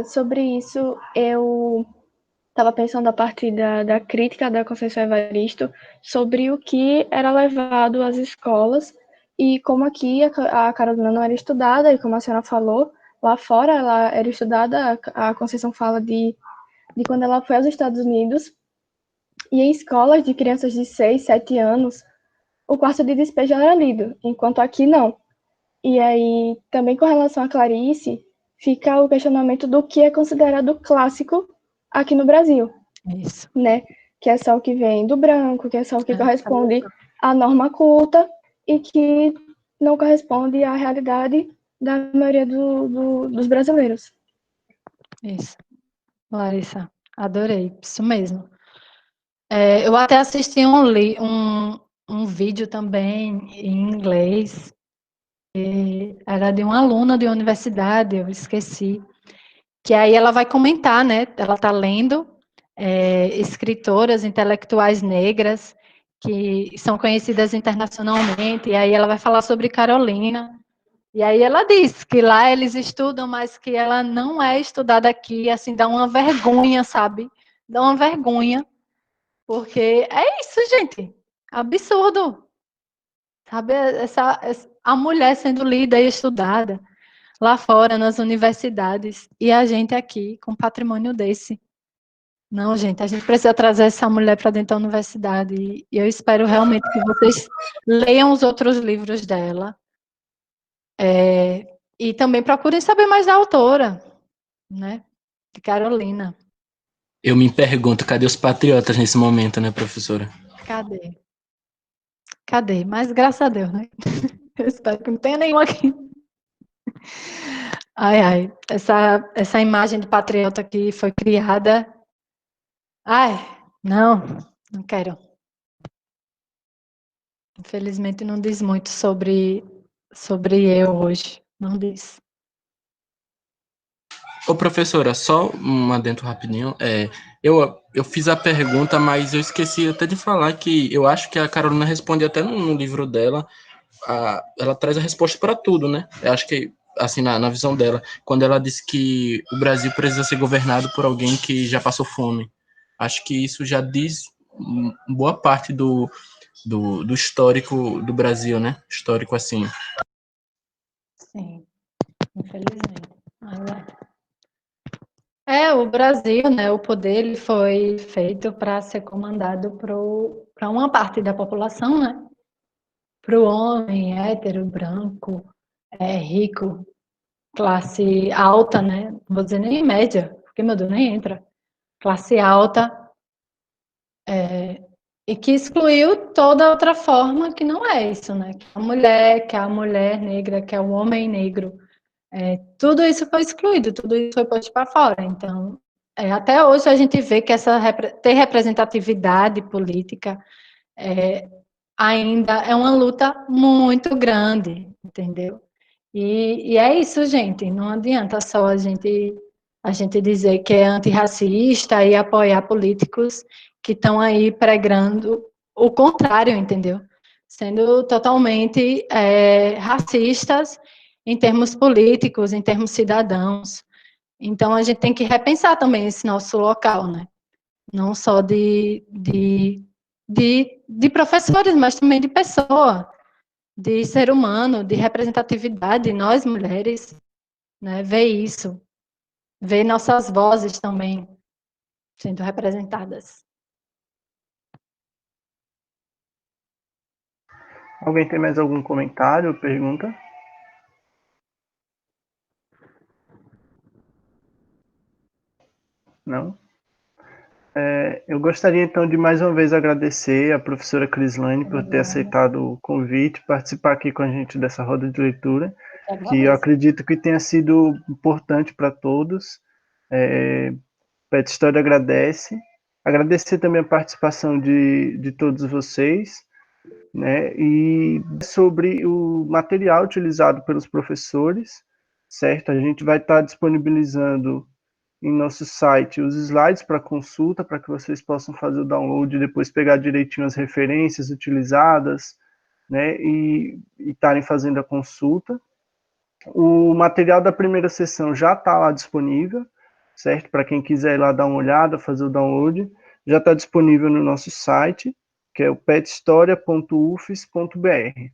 sobre isso eu estava pensando a partir da crítica da Conceição Evaristo sobre o que era levado às escolas e como aqui a Carolina não era estudada, e como a senhora falou, lá fora ela era estudada. A Conceição fala de quando ela foi aos Estados Unidos, e em escolas de crianças de 6, 7 anos, o quarto de despejo era lido, enquanto aqui não. E aí, também com relação a Clarice, fica o questionamento do que é considerado clássico aqui no Brasil. Isso. Né? Que é só o que vem do branco, que é só o que corresponde à norma culta e que não corresponde à realidade da maioria dos brasileiros. Isso. Larissa, adorei, isso mesmo. Eu até assisti um vídeo também em inglês, era de uma aluna de universidade, eu esqueci, que aí ela vai comentar, né? Ela está lendo escritoras intelectuais negras que são conhecidas internacionalmente, e aí ela vai falar sobre Carolina. E aí ela diz que lá eles estudam, mas que ela não é estudada aqui, assim, dá uma vergonha, sabe? Dá uma vergonha, porque é isso, gente, absurdo, sabe? A mulher sendo lida e estudada lá fora, nas universidades, e a gente aqui com patrimônio desse. Não, gente, a gente precisa trazer essa mulher para dentro da universidade, e eu espero realmente que vocês leiam os outros livros dela, e também procurem saber mais da autora, né? De Carolina. Eu me pergunto, cadê os patriotas nesse momento, né, professora? Cadê? Cadê? Mas graças a Deus, né? Eu espero que não tenha nenhum aqui. Ai, ai. Essa imagem de patriota que foi criada. Ai, não, não quero. Infelizmente não diz muito sobre eu hoje. Não diz. Ô, professora, só um adendo rapidinho. Eu fiz a pergunta, mas eu esqueci até de falar que eu acho que a Carolina responde até no livro dela. Ela traz a resposta para tudo, né? Eu acho que, assim, na visão dela, quando ela diz que o Brasil precisa ser governado por alguém que já passou fome. Acho que isso já diz boa parte do histórico do Brasil, né? Histórico, assim. Sim, infelizmente. O Brasil, né, o poder ele foi feito para ser comandado para uma parte da população, né? Para o homem hétero, branco, rico, classe alta, né? Não vou dizer nem média, porque meu Deus, nem entra. Classe alta, e que excluiu toda outra forma que não é isso, né? Que é a mulher negra, que é o homem negro. Tudo isso foi excluído, tudo isso foi posto para fora. Então, até hoje a gente vê que ter representatividade política ainda é uma luta muito grande, entendeu? E é isso, gente. Não adianta só a gente dizer que é antirracista e apoiar políticos que estão aí pregando o contrário, entendeu? Sendo totalmente racistas em termos políticos, em termos cidadãos. Então, a gente tem que repensar também esse nosso local, né? Não só de professores, mas também de pessoa, de ser humano, de representatividade, nós mulheres, né, ver isso, ver nossas vozes também sendo representadas. Alguém tem mais algum comentário ou pergunta? Não? Eu gostaria, então, de mais uma vez agradecer a professora Crislane por ter aceitado o convite, participar aqui com a gente dessa roda de leitura, que eu acredito que tenha sido importante para todos. Pet História agradece. Agradecer também a participação de todos vocês, né? E sobre o material utilizado pelos professores, certo? A gente vai estar disponibilizando em nosso site os slides para consulta, para que vocês possam fazer o download e depois pegar direitinho as referências utilizadas, né, e estarem fazendo a consulta. O material da primeira sessão já está lá disponível, certo? Para quem quiser ir lá dar uma olhada, fazer o download, já está disponível no nosso site, que é o pethistoria.ufes.br.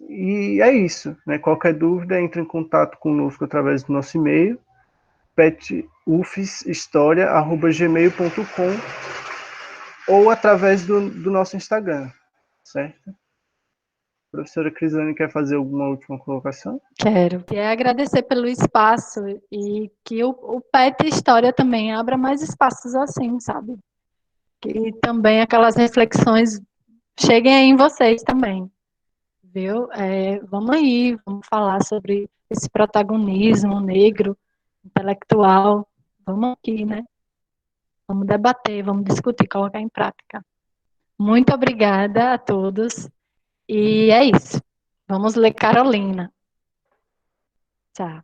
E é isso, né? Qualquer dúvida, entre em contato conosco através do nosso e-mail, petufeshistoria@gmail.com, ou através do nosso Instagram, certo? A professora Crislane quer fazer alguma última colocação? Quero. E agradecer pelo espaço e que o PET História também abra mais espaços assim, sabe? Que também aquelas reflexões cheguem aí em vocês também, viu? Vamos aí, vamos falar sobre esse protagonismo negro, intelectual. Vamos aqui, né? Vamos debater, vamos discutir, colocar em prática. Muito obrigada a todos. E é isso. Vamos ler Carolina. Tchau.